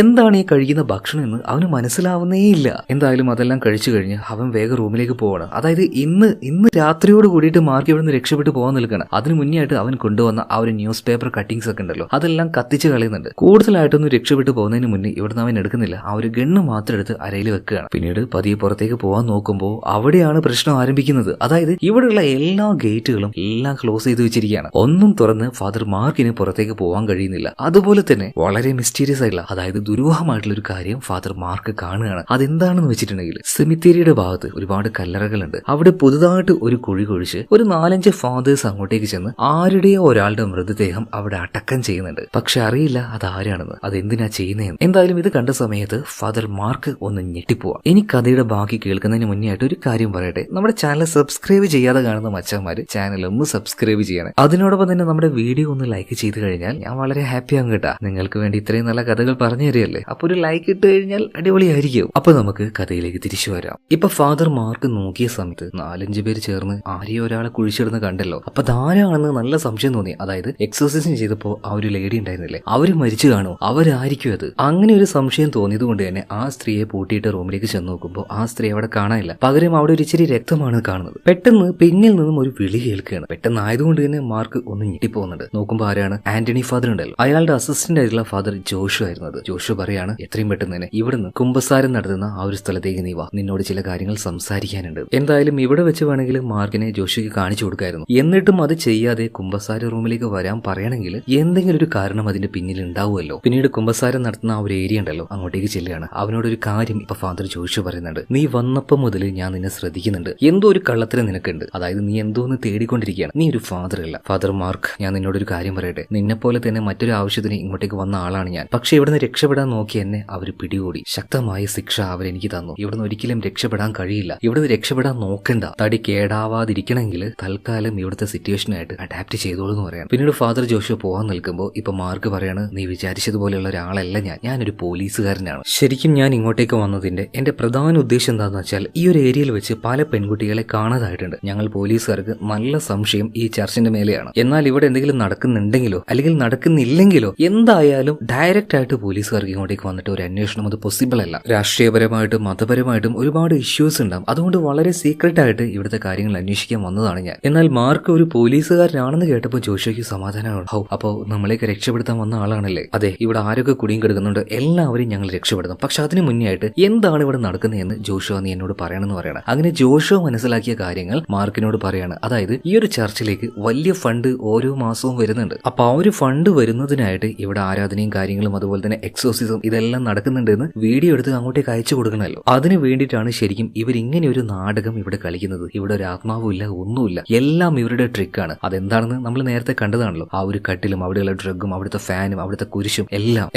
എന്താണ് ഈ കഴിക്കുന്ന ഭക്ഷണം എന്ന് അവന് മനസ്സിലാവുന്നേയില്ല. എന്തായാലും അതെല്ലാം കഴിച്ചു കഴിഞ്ഞ് അവൻ വേഗം റൂമിലേക്ക് പോവാണ്. അതായത് ഇന്ന് രാത്രിയോട് കൂടിയിട്ട് മാർക്ക് ഇവിടെ നിന്ന് രക്ഷപ്പെട്ടു പോകാൻ നിൽക്കണം. അതിന് മുന്നേ ആയിട്ട് അവൻ കൊണ്ടുവന്ന ആ ഒരു ന്യൂസ് പേപ്പർ കട്ടിങ്സ് ഒക്കെ ഉണ്ടല്ലോ, അതെല്ലാം കത്തിച്ച് കളയുന്നുണ്ട്. കൂടുതലായിട്ടൊന്നും രക്ഷപ്പെട്ടു പോകുന്നതിന് മുന്നേ ഇവിടുന്ന് അവൻ എടുക്കുന്നില്ല. ആ ഒരു ഗണ്ണ് മാത്രം എടുത്ത് അരയിൽ വെക്കുകയാണ്. പിന്നീട് പതിയെ പുറത്തേക്ക് പോകാൻ നോക്കുമ്പോൾ അവിടെയാണ് പ്രശ്നം ആരംഭിക്കുന്നത്. അതായത് ഇവിടെയുള്ള എല്ലാ ഗേറ്റുകളും എല്ലാം ക്ലോസ് ചെയ്ത് വെച്ചിരിക്കുകയാണ്. ഒന്നും തുറന്ന് ഫാദർ മാർക്കിന് പുറത്തേക്ക് പോകാൻ കഴിയുന്നില്ല. അതുപോലെ തന്നെ വളരെ മിസ്റ്റീരിയസ് ആയിട്ടുള്ള, അതായത് ദുരൂഹമായിട്ടുള്ള ഒരു കാര്യം ഫാദർ മാർക്ക് കാണുകയാണ്. അതെന്താണെന്ന് വെച്ചിട്ടുണ്ടെങ്കിൽ സെമിത്തേരിയുടെ ഭാഗത്ത് ഒരുപാട് കല്ലറകളുണ്ട്. അവിടെ പുതുതായിട്ട് ഒരു കുഴി കുഴിച്ച് ഒരു 4-5 ഫാദേഴ്സ് അങ്ങോട്ടേക്ക് ചെന്ന് ആരുടെയോ ഒരാളുടെ മൃതദേഹം അവിടെ അടക്കം ചെയ്യുന്നുണ്ട്. പക്ഷെ അറിയില്ല അതാരാണെന്ന്, അതെന്തിനാ ചെയ്യുന്നതെന്ന്. എന്തായാലും ഇത് കണ്ട സമയത്ത് ഫാദർ മാർക്ക് ഒന്ന് ഞെട്ടിപ്പോവാം. ഇനി കഥയുടെ ബാക്കി കേൾക്കുന്നതിന് മുന്നേ ആയിട്ട് ഒരു കാര്യം പറയട്ടെ. നമ്മുടെ ചാനൽ സബ്സ്ക്രൈബ് ചെയ്യാതെ കാണുന്ന മച്ചന്മാര് ചാനൽ ഒന്ന് സബ്സ്ക്രൈബ് ചെയ്യണം. അതിനോടൊപ്പം തന്നെ നമ്മുടെ വീഡിയോ ഒന്ന് ലൈക്ക് ചെയ്ത് കഴിഞ്ഞാൽ ഞാൻ വളരെ ഹാപ്പി ആകും കേട്ടാ. നിങ്ങൾക്ക് വേണ്ടി ഇത്രയും നല്ല കഥകൾ പറഞ്ഞു തരികയല്ലേ. അപ്പൊ ഒരു ലൈക്ക് ഇട്ട് കഴിഞ്ഞാൽ അടിപൊളിയായിരിക്കും. അപ്പൊ നമുക്ക് കഥയിലേക്ക് തിരിച്ചു വരാം. ഇപ്പൊ ഫാദർ മാർക്ക് നോക്കിയ സമയത്ത് 4-5 പേര് ചേർന്ന് ആരെയോ ഒരാളെ കുഴിച്ചിടുന്ന കണ്ടല്ലോ. അപ്പൊ ധാരാണെന്ന് നല്ല സംശയം തോന്നി. അതായത് എക്സർസൈസ് ചെയ്തപ്പോ ആ ഒരു ലേഡി ഉണ്ടായിരുന്നില്ലേ, അവര് മരിച്ചു കാണുമോ, അവരായിരിക്കും അത്. അങ്ങനെ ഒരു സംശയം തോന്നിയത് കൊണ്ട് തന്നെ ആ സ്ത്രീയെ പൂട്ടിയിട്ട് റൂമിലേക്ക് ചെന്ന് നോക്കുമ്പോൾ ആ സ്ത്രീ അവിടെ കാണാനില്ല. പകരം അവിടെ ഒരു ഇച്ചിരി രക്തമാണ് കാണുന്നത്. പെട്ടെന്ന് പിന്നിൽ നിന്നും ഒരു വിളി കേൾക്കുകയാണ്. പെട്ടെന്ന് ആയതുകൊണ്ട് തന്നെ മാർക്ക് ഒന്ന് ഞെട്ടിപ്പോകുന്നുണ്ട്. നോക്കുമ്പോൾ ആരാണ്? ആന്റണി ഫാദർ ഉണ്ടല്ലോ, അയാളുടെ അസിസ്റ്റന്റ് ആയിട്ടുള്ള ഫാദർ ജോഷു ആയിരുന്നത്. ജോഷു പറയാണ്, എത്രയും പെട്ടെന്ന് തന്നെ ഇവിടുന്ന് കുമ്പസാരം നടത്തുന്ന ആ ഒരു സ്ഥലത്തേക്ക് നീ വാ, നിന്നോട് ചില കാര്യങ്ങൾ സംസാരിക്കാനുണ്ട്. എന്തായാലും ഇവിടെ വെച്ച് വേണമെങ്കിൽ മാർക്കിനെ ജോഷുക്ക് കാണിച്ചു കൊടുക്കായിരുന്നു. എന്നിട്ടും അത് ചെയ്യാതെ കുമ്പസാര റൂമിലേക്ക് വരാൻ പറയണമെങ്കിൽ എന്തെങ്കിലും ഒരു കാരണം അതിന്റെ പിന്നിൽ ഉണ്ടാവുമല്ലോ. പിന്നീട് കുമ്പസാരം നടത്തുന്ന ആ ഒരു ഏരിയ ഉണ്ടല്ലോ, അങ്ങോട്ടേക്ക് ചെല്ലുകയാണ്. അവനോടൊരു കാര്യം ഇപ്പൊ ഫാദർ ജോഷു പറയുന്നുണ്ട്. നീ വന്നപ്പം മുതൽ ഞാൻ നിന്നെ ശ്രദ്ധിക്കുന്നുണ്ട്. എന്തോ ഒരു കള്ളത്തരം നിനക്കുണ്ട്. അതായത് നീ എന്തോന്ന് തേടിക്കൊണ്ടിരിക്കുകയാണ്. നീ ഒരു ഫാദർ അല്ല. ഫാദർ മാർക്ക്, ഞാൻ നിന്നോടൊരു കാര്യം പറയട്ടെ. നിന്നെ പോലെ തന്നെ മറ്റൊരു ആവശ്യത്തിന് ഇങ്ങോട്ടേക്ക് വന്ന ആളാണ് ഞാൻ. പക്ഷെ ഇവിടുന്ന് രക്ഷപ്പെടാൻ നോക്കി എന്നെ അവർ പിടികൂടി. ശക്തമായ ശിക്ഷ അവരെനിക്ക് തന്നു. ഇവിടുന്ന് ഒരിക്കലും രക്ഷപ്പെടാൻ കഴിയില്ല. ഇവിടുന്ന് രക്ഷപ്പെടാൻ നോക്കണ്ട. തടി ഉടനടി കേടാവാതിരിക്കണമെങ്കിൽ തൽക്കാലം ഇവിടുത്തെ സിറ്റുവേഷനായിട്ട് അഡാപ്റ്റ് ചെയ്തോളൂ എന്ന് പറയാം. പിന്നീട് ഫാദർ ജോഷുവ പോകാൻ നിൽക്കുമ്പോൾ ഇപ്പൊ മാർക്ക് പറയാണ്, നീ വിചാരിച്ചതുപോലെയുള്ള ഒരാളല്ല ഞാനൊരു പോലീസുകാരനാണ്. ശരിക്കും ഞാൻ ഇങ്ങോട്ടേക്ക് വന്നതിന്റെ എന്റെ പ്രധാന ഉദ്ദേശം എന്താണെന്ന് വെച്ചാൽ ഈ ഒരു ഏരിയയിൽ വെച്ച് പല പെൺകുട്ടികളെ കാണാതായിട്ടുണ്ട്. ഞങ്ങൾ പോലീസുകാർക്ക് നല്ല സംശയം ഈ ചർച്ചിന്റെ മേലെയാണ്. എന്നാൽ ഇവിടെ എന്തെങ്കിലും നടക്കുന്നുണ്ടെങ്കിലോ അല്ലെങ്കിൽ നടക്കുന്നില്ലെങ്കിലോ എന്തായാലും ഡയറക്റ്റ് ആയിട്ട് പോലീസുകാർക്ക് ഇങ്ങോട്ടേക്ക് വന്നിട്ട് ഒരു അന്വേഷണം അത് പോസിബിൾ അല്ല. രാഷ്ട്രീയപരമായിട്ടും മതപരമായിട്ടും ഒരുപാട് ഇഷ്യൂസ് ഉണ്ടാവും. അതുകൊണ്ട് വളരെ സീക്രട്ട് ആയിട്ട് ഇവിടുത്തെ കാര്യങ്ങൾ അന്വേഷിക്കാൻ വന്നതാണ് ഞാൻ. എന്നാൽ മാർക്ക് ഒരു പോലീസുകാരനാണെന്ന് കേട്ടപ്പോൾ ജോഷുവയ്ക്ക് സമാധാനമാണ്. അപ്പോ നമ്മളേക്ക് രക്ഷപ്പെടുത്താൻ വന്ന ആളാണല്ലേ? അതെ, ഇവിടെ ആരൊക്കെ കുടിയും കിടക്കുന്നുണ്ട് എല്ലാവരെയും ഞങ്ങൾ രക്ഷപ്പെടുത്തും. പക്ഷെ അതിന് മുന്നേ ആയിട്ട് എന്താണ് ഇവിടെ നടക്കുന്നതെന്ന് ജോഷുവ നീ എന്നോട് പറയണമെന്ന് പറയണം. അങ്ങനെ ജോഷുവ മനസ്സിലാക്കിയ കാര്യങ്ങൾ മാർക്കിനോട് പറയാണ്. അതായത് ഈ ഒരു ചർച്ചിലേക്ക് വലിയ ഫണ്ട് ഓരോ മാസവും വരുന്നുണ്ട്. അപ്പൊ ആ ഒരു ഫണ്ട് വരുന്നതിനായിട്ട് ഇവിടെ ആരാധനയും കാര്യങ്ങളും അതുപോലെ തന്നെ എക്സോസിസം ഇതെല്ലാം നടക്കുന്നുണ്ടെന്ന് വീഡിയോ എടുത്ത് അങ്ങോട്ടേക്ക് അയച്ചു കൊടുക്കണമല്ലോ. അതിന് വേണ്ടിയിട്ടാണ് ശരിക്കും ഇവർ ഇങ്ങനെ ഒരു നാടകം ഇവിടെ കളിക്കുന്നത്. ഇവിടെ ഒരു ആത്മാവും ഇല്ല, ഒന്നുമില്ല, എല്ലാം ഇവരുടെ ട്രിക്കാണ്. അതെന്താണെന്ന് നമ്മൾ നേരത്തെ കണ്ടതാണല്ലോ. ആ ഒരു കട്ടിലും അവിടെയുള്ള ഡ്രഗും അവിടുത്തെ ഫാനും അവിടുത്തെ കുരിശും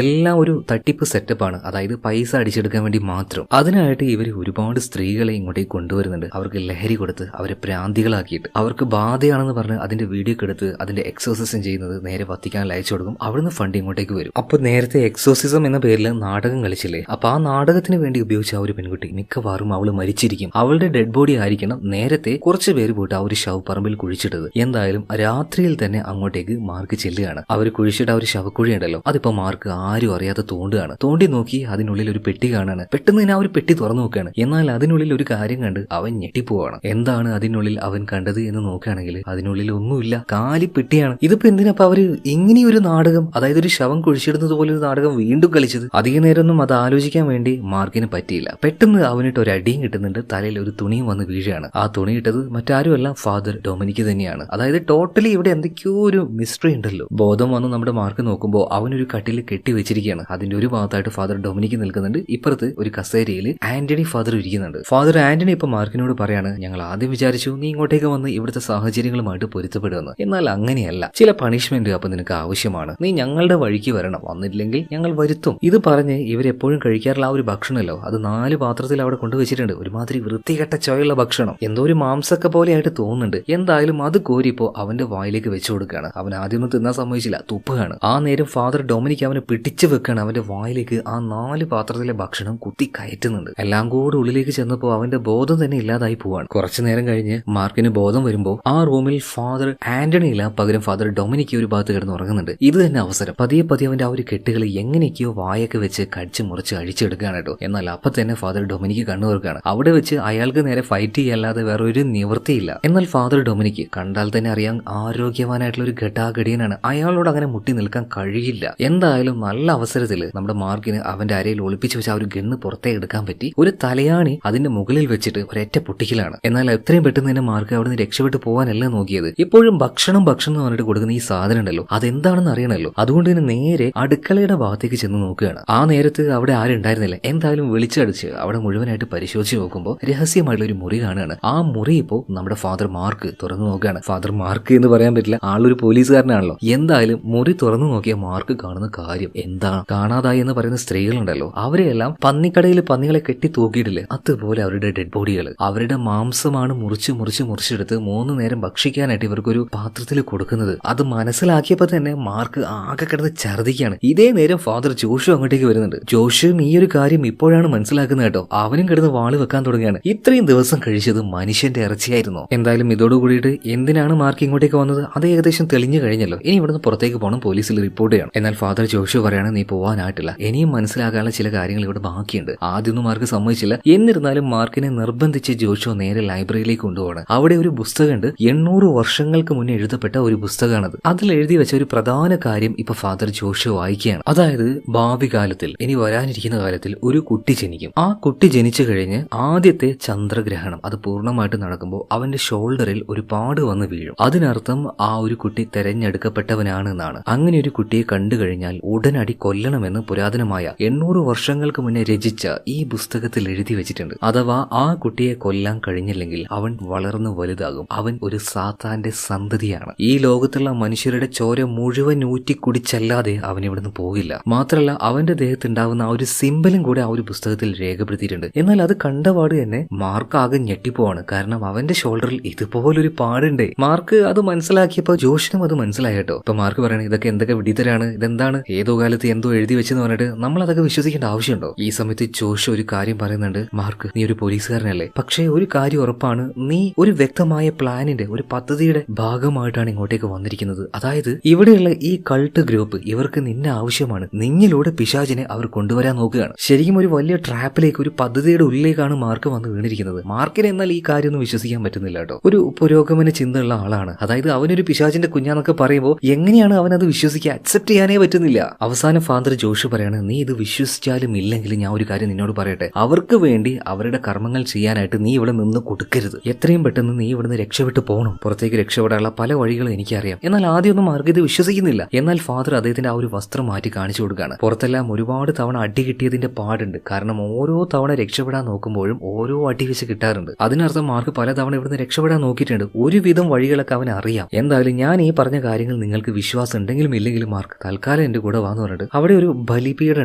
എല്ലാം ഒരു തട്ടിപ്പ് സെറ്റപ്പാണ്. അതായത് പൈസ അടിച്ചെടുക്കാൻ വേണ്ടി മാത്രം. അതിനായിട്ട് ഇവർ ഒരുപാട് സ്ത്രീകളെ ഇങ്ങോട്ടേക്ക് കൊണ്ടുവരുന്നുണ്ട്. അവർക്ക് ലഹരി കൊടുത്ത് അവരെ പ്രാന്തികളാക്കിയിട്ട് അവർക്ക് ബാധയാണെന്ന് പറഞ്ഞ് അതിന്റെ വീഡിയോ എടുത്ത് അതിന്റെ എക്സോസിസം ചെയ്യുന്നത് നേരെ വത്തിക്കാനിൽ അയച്ചു കൊടുക്കും. അവിടുന്ന് ഫണ്ട് ഇങ്ങോട്ടേക്ക് വരും. അപ്പൊ നേരത്തെ എക്സോസിസം എന്ന പേരിൽ നാടകം കളിച്ചില്ലേ? അപ്പൊ ആ നാടകത്തിന് വേണ്ടി ഉപയോഗിച്ച ആ ഒരു പെൺകുട്ടി മിക്കവാറും അവള് മരിച്ചിരിക്കും. അവളുടെ ഡെഡ് ബോഡി ആയിരിക്കണം നേരത്തെ കുറച്ച് പേര് പോയിട്ട് ആ ഒരു ശവപ്പറമ്പിൽ കുഴിച്ചിട്ടത്. എന്തായാലും രാത്രിയിൽ തന്നെ അങ്ങോട്ടേക്ക് മാർക്ക് ചെല്ലുകയാണ്. അവർ കുഴിച്ചിട്ട് ആ ഒരു ശവക്കുഴി ഉണ്ടല്ലോ, അതിപ്പോ മാർക്ക് ആരും അറിയാതെ തോണ്ടുകയാണ്. തോണ്ടി നോക്കി അതിനുള്ളിൽ ഒരു പെട്ടി കാണാണ്. പെട്ടെന്ന് തന്നെ ആ ഒരു പെട്ടി തുറന്നു നോക്കുകയാണ്. എന്നാൽ അതിനുള്ളിൽ ഒരു കാര്യം കണ്ട് അവൻ ഞെട്ടിപ്പോവാണ്. എന്താണ് അതിനുള്ളിൽ അവൻ കണ്ടത് എന്ന് നോക്കുകയാണെങ്കിൽ അതിനുള്ളിൽ ഒന്നുമില്ല, കാലി പെട്ടിയാണ്. ഇതിപ്പോ എന്തിനപ്പോ അവര് ഇങ്ങനെയൊരു നാടകം, അതായത് ഒരു ശവം കുഴിച്ചിടുന്നത് പോലെ ഒരു നാടകം വീണ്ടും കളിച്ചത്? അധിക നേരമൊന്നും അത് ആലോചിക്കാൻ വേണ്ടി മാർക്കിന് പറ്റിയില്ല. പെട്ടെന്ന് അവനിട്ട് ഒരു അടിയും കിട്ടുന്നുണ്ട്. തലയിൽ ഒരു തുണിയും വന്ന് വീഴുകയാണ്. ആ തുണി ഇട്ടത് മറ്റാരുമല്ല, ഫാദർ ഡൊമിനിക്ക് തന്നെയാണ്. അതായത് ടോട്ടലി ഇവിടെ എന്തൊക്കെയോ ഒരു മിസ്റ്ററി ഉണ്ടല്ലോ. ബോധം വന്ന് നമ്മുടെ മാർക്ക് നോക്കുമ്പോൾ അവനൊരു കട്ടിൽ കെട്ടി വെച്ചിരിക്കുകയാണ്. അതിന്റെ ഒരു ഭാഗത്തായിട്ട് ഫാദർ ഡൊമിനിക്ക് നിൽക്കുന്നുണ്ട്. ഇപ്പുറത്ത് ഒരു കസേരയിൽ ആന്റണി ഫാദർ ഇരിക്കുന്നുണ്ട്. ഫാദർ ആന്റണി ഇപ്പൊ മാർക്കിനോട് പറയാണ്, ഞങ്ങൾ ആദ്യം വിചാരിച്ചു നീ ഇങ്ങോട്ടേക്ക് വന്ന് ഇവിടുത്തെ സാഹചര്യങ്ങളുമായിട്ട് പൊരുത്തപ്പെടുമെന്ന്. എന്നാൽ അങ്ങനെയല്ല, ചില പണിഷ്മെന്റ് അപ്പൊ നിനക്ക് ആവശ്യമാണ്. നീ ഞങ്ങളുടെ വഴിക്ക് വരണം, വന്നില്ലെങ്കിൽ ഞങ്ങൾ വരുത്തും. ഇത് പറഞ്ഞ് ഇവരെപ്പോഴും കഴിക്കാറുള്ള ആ ഒരു ഭക്ഷണമല്ലോ, അത് 4 പാത്രത്തിൽ അവിടെ കൊണ്ടുവച്ചിട്ടുണ്ട്. ഒരുമാതിരി വൃത്തികെട്ട ചോയുള്ള ഭക്ഷണം, എന്തോ ഒരു മാംസക്ക പോലെ ആയിട്ട് തോന്നുന്നുണ്ട്. എന്തായാലും അത് കോരിപ്പോ അവന്റെ വായിലേക്ക് വെച്ചു കൊടുക്കുകയാണ്. അവൻ ആദ്യമൊന്നും തിന്നാൻ സമ്മതിച്ചില്ല, തുപ്പുകയാണ്. ആ നേരം ഫാദർ ഡൊമിനിക്ക് അവനെ പിടിച്ചു വെക്കുകയാണ്. അവന്റെ വായിലേക്ക് ആ 4 പാത്രത്തിലെ ഭക്ഷണം കുത്തി കയറ്റുന്നുണ്ട്. എല്ലാം കൂടെ ഉള്ളിലേക്ക് ചെന്നപ്പോ അവന്റെ ബോധം തന്നെ ഇല്ലാതായി പോവാണ്. കുറച്ചു നേരം കഴിഞ്ഞ് മാർക്കിന് ബോധം വരുമ്പോ ആ റൂമിൽ ഫാദർ ആന്റണി ഇല്ല, പകരം ഫാദർ ഡൊമിനിക്ക് ഒരു ഭാഗത്ത് കിടന്ന് ഉറങ്ങുന്നുണ്ട്. ഇത് തന്നെ അവസരം. പതിയെ അവന്റെ ആ ഒരു കെട്ടുകൾ എങ്ങനെയൊക്കെയോ വായൊക്കെ വെച്ച് കടിച്ച് മുറിച്ച് അഴിച്ചെടുക്കുകയാണ് കേട്ടോ. എന്നാൽ അപ്പൊ തന്നെ ഫാദർ ഡൊമിനിക്ക് കണ്ണു തുറക്കുകയാണ്. അവിടെ വെച്ച് അയാൾക്ക് നേരെ ഫൈറ്റ് ചെയ്യല്ലാതെ വേറെ ഒരു നിവൃത്തിയില്ല. എന്നാൽ ഫാദർ ഡൊമിനിക്ക് കണ്ടാൽ തന്നെ അറിയാൻ ആരോഗ്യവാനായിട്ടുള്ള ഒരു ഘടാഘടിയനാണ്. അയാളോട് അങ്ങനെ മുട്ടി നിൽക്കാൻ കഴിയില്ല. എന്തായാലും നല്ല അവസരത്തിൽ നമ്മുടെ മാർക്കിന് അവന്റെ അരയിൽ ഒളിപ്പിച്ച് വെച്ച് ആ ഒരു ഗണ്ണ് പുറത്തേ എടുക്കാൻ പറ്റി. ഒരു തലയാണി അതിന്റെ മുകളിൽ വെച്ചിട്ട് ഒരൊറ്റ പൊട്ടിക്കലാണ്. എന്നാൽ എത്രയും പെട്ടെന്ന് തന്നെ മാർക്ക് അവിടെ നിന്ന് രക്ഷപ്പെട്ടു പോകാനല്ല നോക്കിയത്. ഇപ്പോഴും ഭക്ഷണം എന്ന് പറഞ്ഞിട്ട് കൊടുക്കുന്ന ഈ സാധനം ഉണ്ടല്ലോ, അതെന്താണെന്ന് അറിയണല്ലോ. അതുകൊണ്ട് തന്നെ നേരെ അടുക്കളയുടെ ഭാഗത്തേക്ക് ചെന്ന് നോക്കുകയാണ്. ആ നേരത്ത് അവിടെ ആരും ഉണ്ടായിരുന്നില്ല. എന്തായാലും വിളിച്ചടിച്ച് അവിടെ മുഴുവനായിട്ട് പരിശോധിച്ച് നോക്കുമ്പോൾ രഹസ്യമായിട്ടുള്ള ഒരു മുറി കാണുകയാണ്. ആ മുറി ഇപ്പോ നമ്മുടെ ഫാദർ മാർക്ക് തുറന്നു നോക്കുകയാണ്. ഫാദർ മാർക്ക് എന്ന് പറയാൻ പറ്റില്ല, ആളൊരു പോലീസുകാരനാണല്ലോ. എന്തായാലും മുറി തുറന്നു നോക്കിയ മാർക്ക് കാണുന്ന കാര്യം എന്താ, കാണാതായി എന്ന് പറയുന്ന സ്ത്രീകളുണ്ടല്ലോ, അവരെയെല്ലാം പന്നിക്കടയിൽ പന്നികളെ കെട്ടി തൂക്കിയിട്ടില്ലേ, അതുപോലെ അവരുടെ ഡെഡ് ബോഡികൾ, അവരുടെ മാംസമാണ് മുറിച്ചെടുത്ത് 3 നേരം ഭക്ഷിക്കാനായിട്ട് ഇവർക്കൊരു പാത്രത്തിൽ കൊടുക്കുന്നത്. അത് മനസ്സിലാക്കിയപ്പോ തന്നെ മാർക്ക് ആകെ കിടന്ന് ഛർദിക്കുകയാണ്. ഇതേ നേരം ഫാദർ ജോഷു അങ്ങോട്ടേക്ക് വരുന്നുണ്ട്. ജോഷുവും ഈ ഒരു കാര്യം ഇപ്പോഴാണ് മനസ്സിലാക്കുന്നത് കേട്ടോ. അവനും കിടന്ന് വാള് വെക്കാൻ തുടങ്ങുകയാണ്. ഇത്രയും ദിവസം കഴിച്ചത് മനുഷ്യന്റെ ഇറച്ചിയായിരുന്നു. എന്തായാലും ഇതോടുകൂടിയിട്ട് എന്തിനാണ് മാർക്ക് ഇങ്ങോട്ടേക്ക് വന്നത് അത് ഏകദേശം തെളിഞ്ഞു കഴിഞ്ഞല്ലോ. ഇനി ഇവിടുന്ന് പുറത്തേക്ക് പോകണം, പോലീസിൽ റിപ്പോർട്ട് ചെയ്യണം. എന്നാൽ ഫാദർ ജോഷു പറയാണ്, നീ പോവാനായിട്ടില്ല, ഇനിയും മനസ്സിലാക്കാനുള്ള ചില കാര്യങ്ങൾ ഇവിടെ ബാക്കിയുണ്ട്. ആദ്യമൊന്നും മാർക്ക് സമ്മതിച്ചില്ല. എന്നിരുന്നാലും മാർക്കിനെ നിർബന്ധിച്ച് ജോഷു നേരെ ലൈബ്രറിയിലേക്ക് കൊണ്ടുപോവാണ്. അവിടെ ഒരു പുസ്തകമുണ്ട്, 800 വർഷങ്ങൾക്ക് മുന്നേ എഴുതപ്പെട്ട ഒരു പുസ്തകമാണത്. അതിൽ എഴുതി വെച്ച ഒരു പ്രധാന കാര്യം ഇപ്പൊ ഫാദർ ജോഷു വായിക്കുകയാണ്. അതായത് ഭാവി കാലത്തിൽ, ഇനി വരാനിരിക്കുന്ന കാലത്തിൽ ഒരു കുട്ടി ജനിക്കും. ആ കുട്ടി ജനിച്ചു കഴിഞ്ഞ് ആദ്യത്തെ ചന്ദ്രഗ്രഹണം അത് പൂർണ്ണമായിട്ട് നടക്കുമ്പോൾ അവന്റെ ഷോൾഡറിൽ ഒരു പാട് വന്ന് വീഴും. അതിനർത്ഥം ആ ഒരു കുട്ടി തെരഞ്ഞെടുക്കപ്പെട്ടവനാണ് എന്നാണ്. അങ്ങനെ ഒരു കുട്ടിയെ കണ്ടു കഴിഞ്ഞാൽ ഉടനടി കൊല്ലണമെന്ന് പുരാതനമായ 800 വർഷങ്ങൾക്ക് മുന്നേ രചിച്ച ഈ പുസ്തകത്തിൽ എഴുതി വെച്ചിട്ടുണ്ട്. അഥവാ ആ കുട്ടിയെ കൊല്ലാൻ കഴിഞ്ഞില്ലെങ്കിൽ അവൻ വളർന്നു വലുതാകും, അവൻ ഒരു സാത്താന്റെ സന്തതിയാണ്. ഈ ലോകത്തുള്ള മനുഷ്യരുടെ ചോര മുഴുവൻ ഊറ്റി കുടിച്ചല്ലാതെ അവൻ ഇവിടുന്ന് പോകില്ല. മാത്രമല്ല അവന്റെ ദേഹത്തുണ്ടാവുന്ന ആ ഒരു സിംബലും കൂടെ ആ ഒരു പുസ്തകത്തിൽ രേഖപ്പെടുത്തിയിട്ടുണ്ട്. എന്നാൽ അത് കണ്ടപാട് തന്നെ മാർക്ക് ആകെ ഞെട്ടിപ്പോവാണ്. കാരണം അവന്റെ ഷോൾഡറിൽ ഇതുപോലൊരു പാടുണ്ട്. മാർക്ക് അത് മനസ്സിലാക്കിയപ്പോ ജോഷിനും അത് മനസ്സിലായി കേട്ടോ. ഇപ്പൊ മാർക്ക് പറയണേ ഇതൊക്കെ എന്തൊക്കെ വിഡിതരാണ്, ഇതെന്താണ് ഏതോ കാലത്ത് എന്തോ എഴുതി വെച്ചെന്ന് പറഞ്ഞിട്ട് നമ്മൾ അതൊക്കെ വിശ്വസിക്കേണ്ട ആവശ്യമുണ്ടോ? ഈ സമയത്ത് ജോഷ് ഒരു കാര്യം പറയുന്നുണ്ട്, മാർക്ക് നീ ഒരു പോലീസുകാരനല്ലേ, പക്ഷേ ഒരു കാര്യം ഉറപ്പാണ്, നീ ഒരു വ്യക്തമായ പ്ലാനിന്റെ ഒരു പദ്ധതിയുടെ ഭാഗമായിട്ടാണ് ഇങ്ങോട്ടേക്ക് വന്നിരിക്കുന്നത്. അതായത് ഇവിടെയുള്ള ഈ കൾട്ട് ഗ്രൂപ്പ് ഇവർക്ക് നിന്നെ ആവശ്യമാണ്, നിന്നിലൂടെ പിശാചിനെ അവർ കൊണ്ടുവരാൻ നോക്കുകയാണ്. ശരിക്കും ഒരു വലിയ ട്രാപ്പിലേക്ക്, ഒരു പദ്ധതിയുടെ ഉള്ളിലേക്കാണ് മാർക്ക് വന്ന് വീണിരിക്കുന്നത്. മാർക്കിന് എന്നാൽ ഈ കാര്യമൊന്നും വിശ്വസിക്കാൻ പറ്റുന്നില്ല കേട്ടോ. ഒരു പുരോഗമന ചിന്തയുള്ള ആളാണ്, അതായത് അവനൊരു പിശാചിന്റെ കുഞ്ഞാന്നൊക്കെ പറയുമ്പോൾ എങ്ങനെയാണ് അവൻ അത് വിശ്വസിക്കുക, അക്സെപ്റ്റ് ചെയ്യാനേ പറ്റുന്നില്ല. അവസാനം ഫാദർ ജോഷ് പറയാണ്, നീ ഇത് വിശ്വസിച്ചാലും ഇല്ലെങ്കിലും ഞാൻ ഒരു കാര്യം നിന്നോട് പറയട്ടെ, അവർക്ക് വേണ്ടി അവരുടെ കർമ്മങ്ങൾ ചെയ്യാനായിട്ട് നീ ഇവിടെ നിന്ന് കൊടുക്കരുത്. എത്രയും പെട്ടെന്ന് നീ ഇവിടുന്ന് രക്ഷപ്പെട്ടു പോകണം. പുറത്തേക്ക് രക്ഷപ്പെടാനുള്ള പല വഴികളും എനിക്കറിയാം. എന്നാൽ ആദ്യമൊന്നും മാർക്ക് ഇത് വിശ്വസിക്കുന്നില്ല. എന്നാൽ ഫാദർ അദ്ദേഹത്തിന്റെ ആ ഒരു വസ്ത്രം മാറ്റി കാണിച്ചു കൊടുക്കുകയാണ്. പുറത്തെല്ലാം ഒരുപാട് തവണ അടി കിട്ടിയതിന്റെ പാടുണ്ട്. കാരണം ഓരോ തവണ രക്ഷപ്പെടാൻ നോക്കുമ്പോഴും ഓരോ അടി വെച്ച് കിട്ടാറുണ്ട്. അതിനർത്ഥം മാർക്ക് പല തവണ ഇവിടുന്ന് രക്ഷപ്പെടാൻ നോക്കിയിട്ടുണ്ട്. ഒരുവിധം വഴികളൊക്കെ അവൻ അറിയാം. എന്തായാലും ഞാൻ ഈ പറഞ്ഞ കാര്യങ്ങൾ നിങ്ങൾക്ക് വിശ്വാസം ഉണ്ടെങ്കിലും ഇല്ലെങ്കിലും മാർക്ക് തൽക്കാലം എന്റെ കൂടെ വാന്ന് പറഞ്ഞിട്ട് അവിടെ ഒരു ബലിപീഠം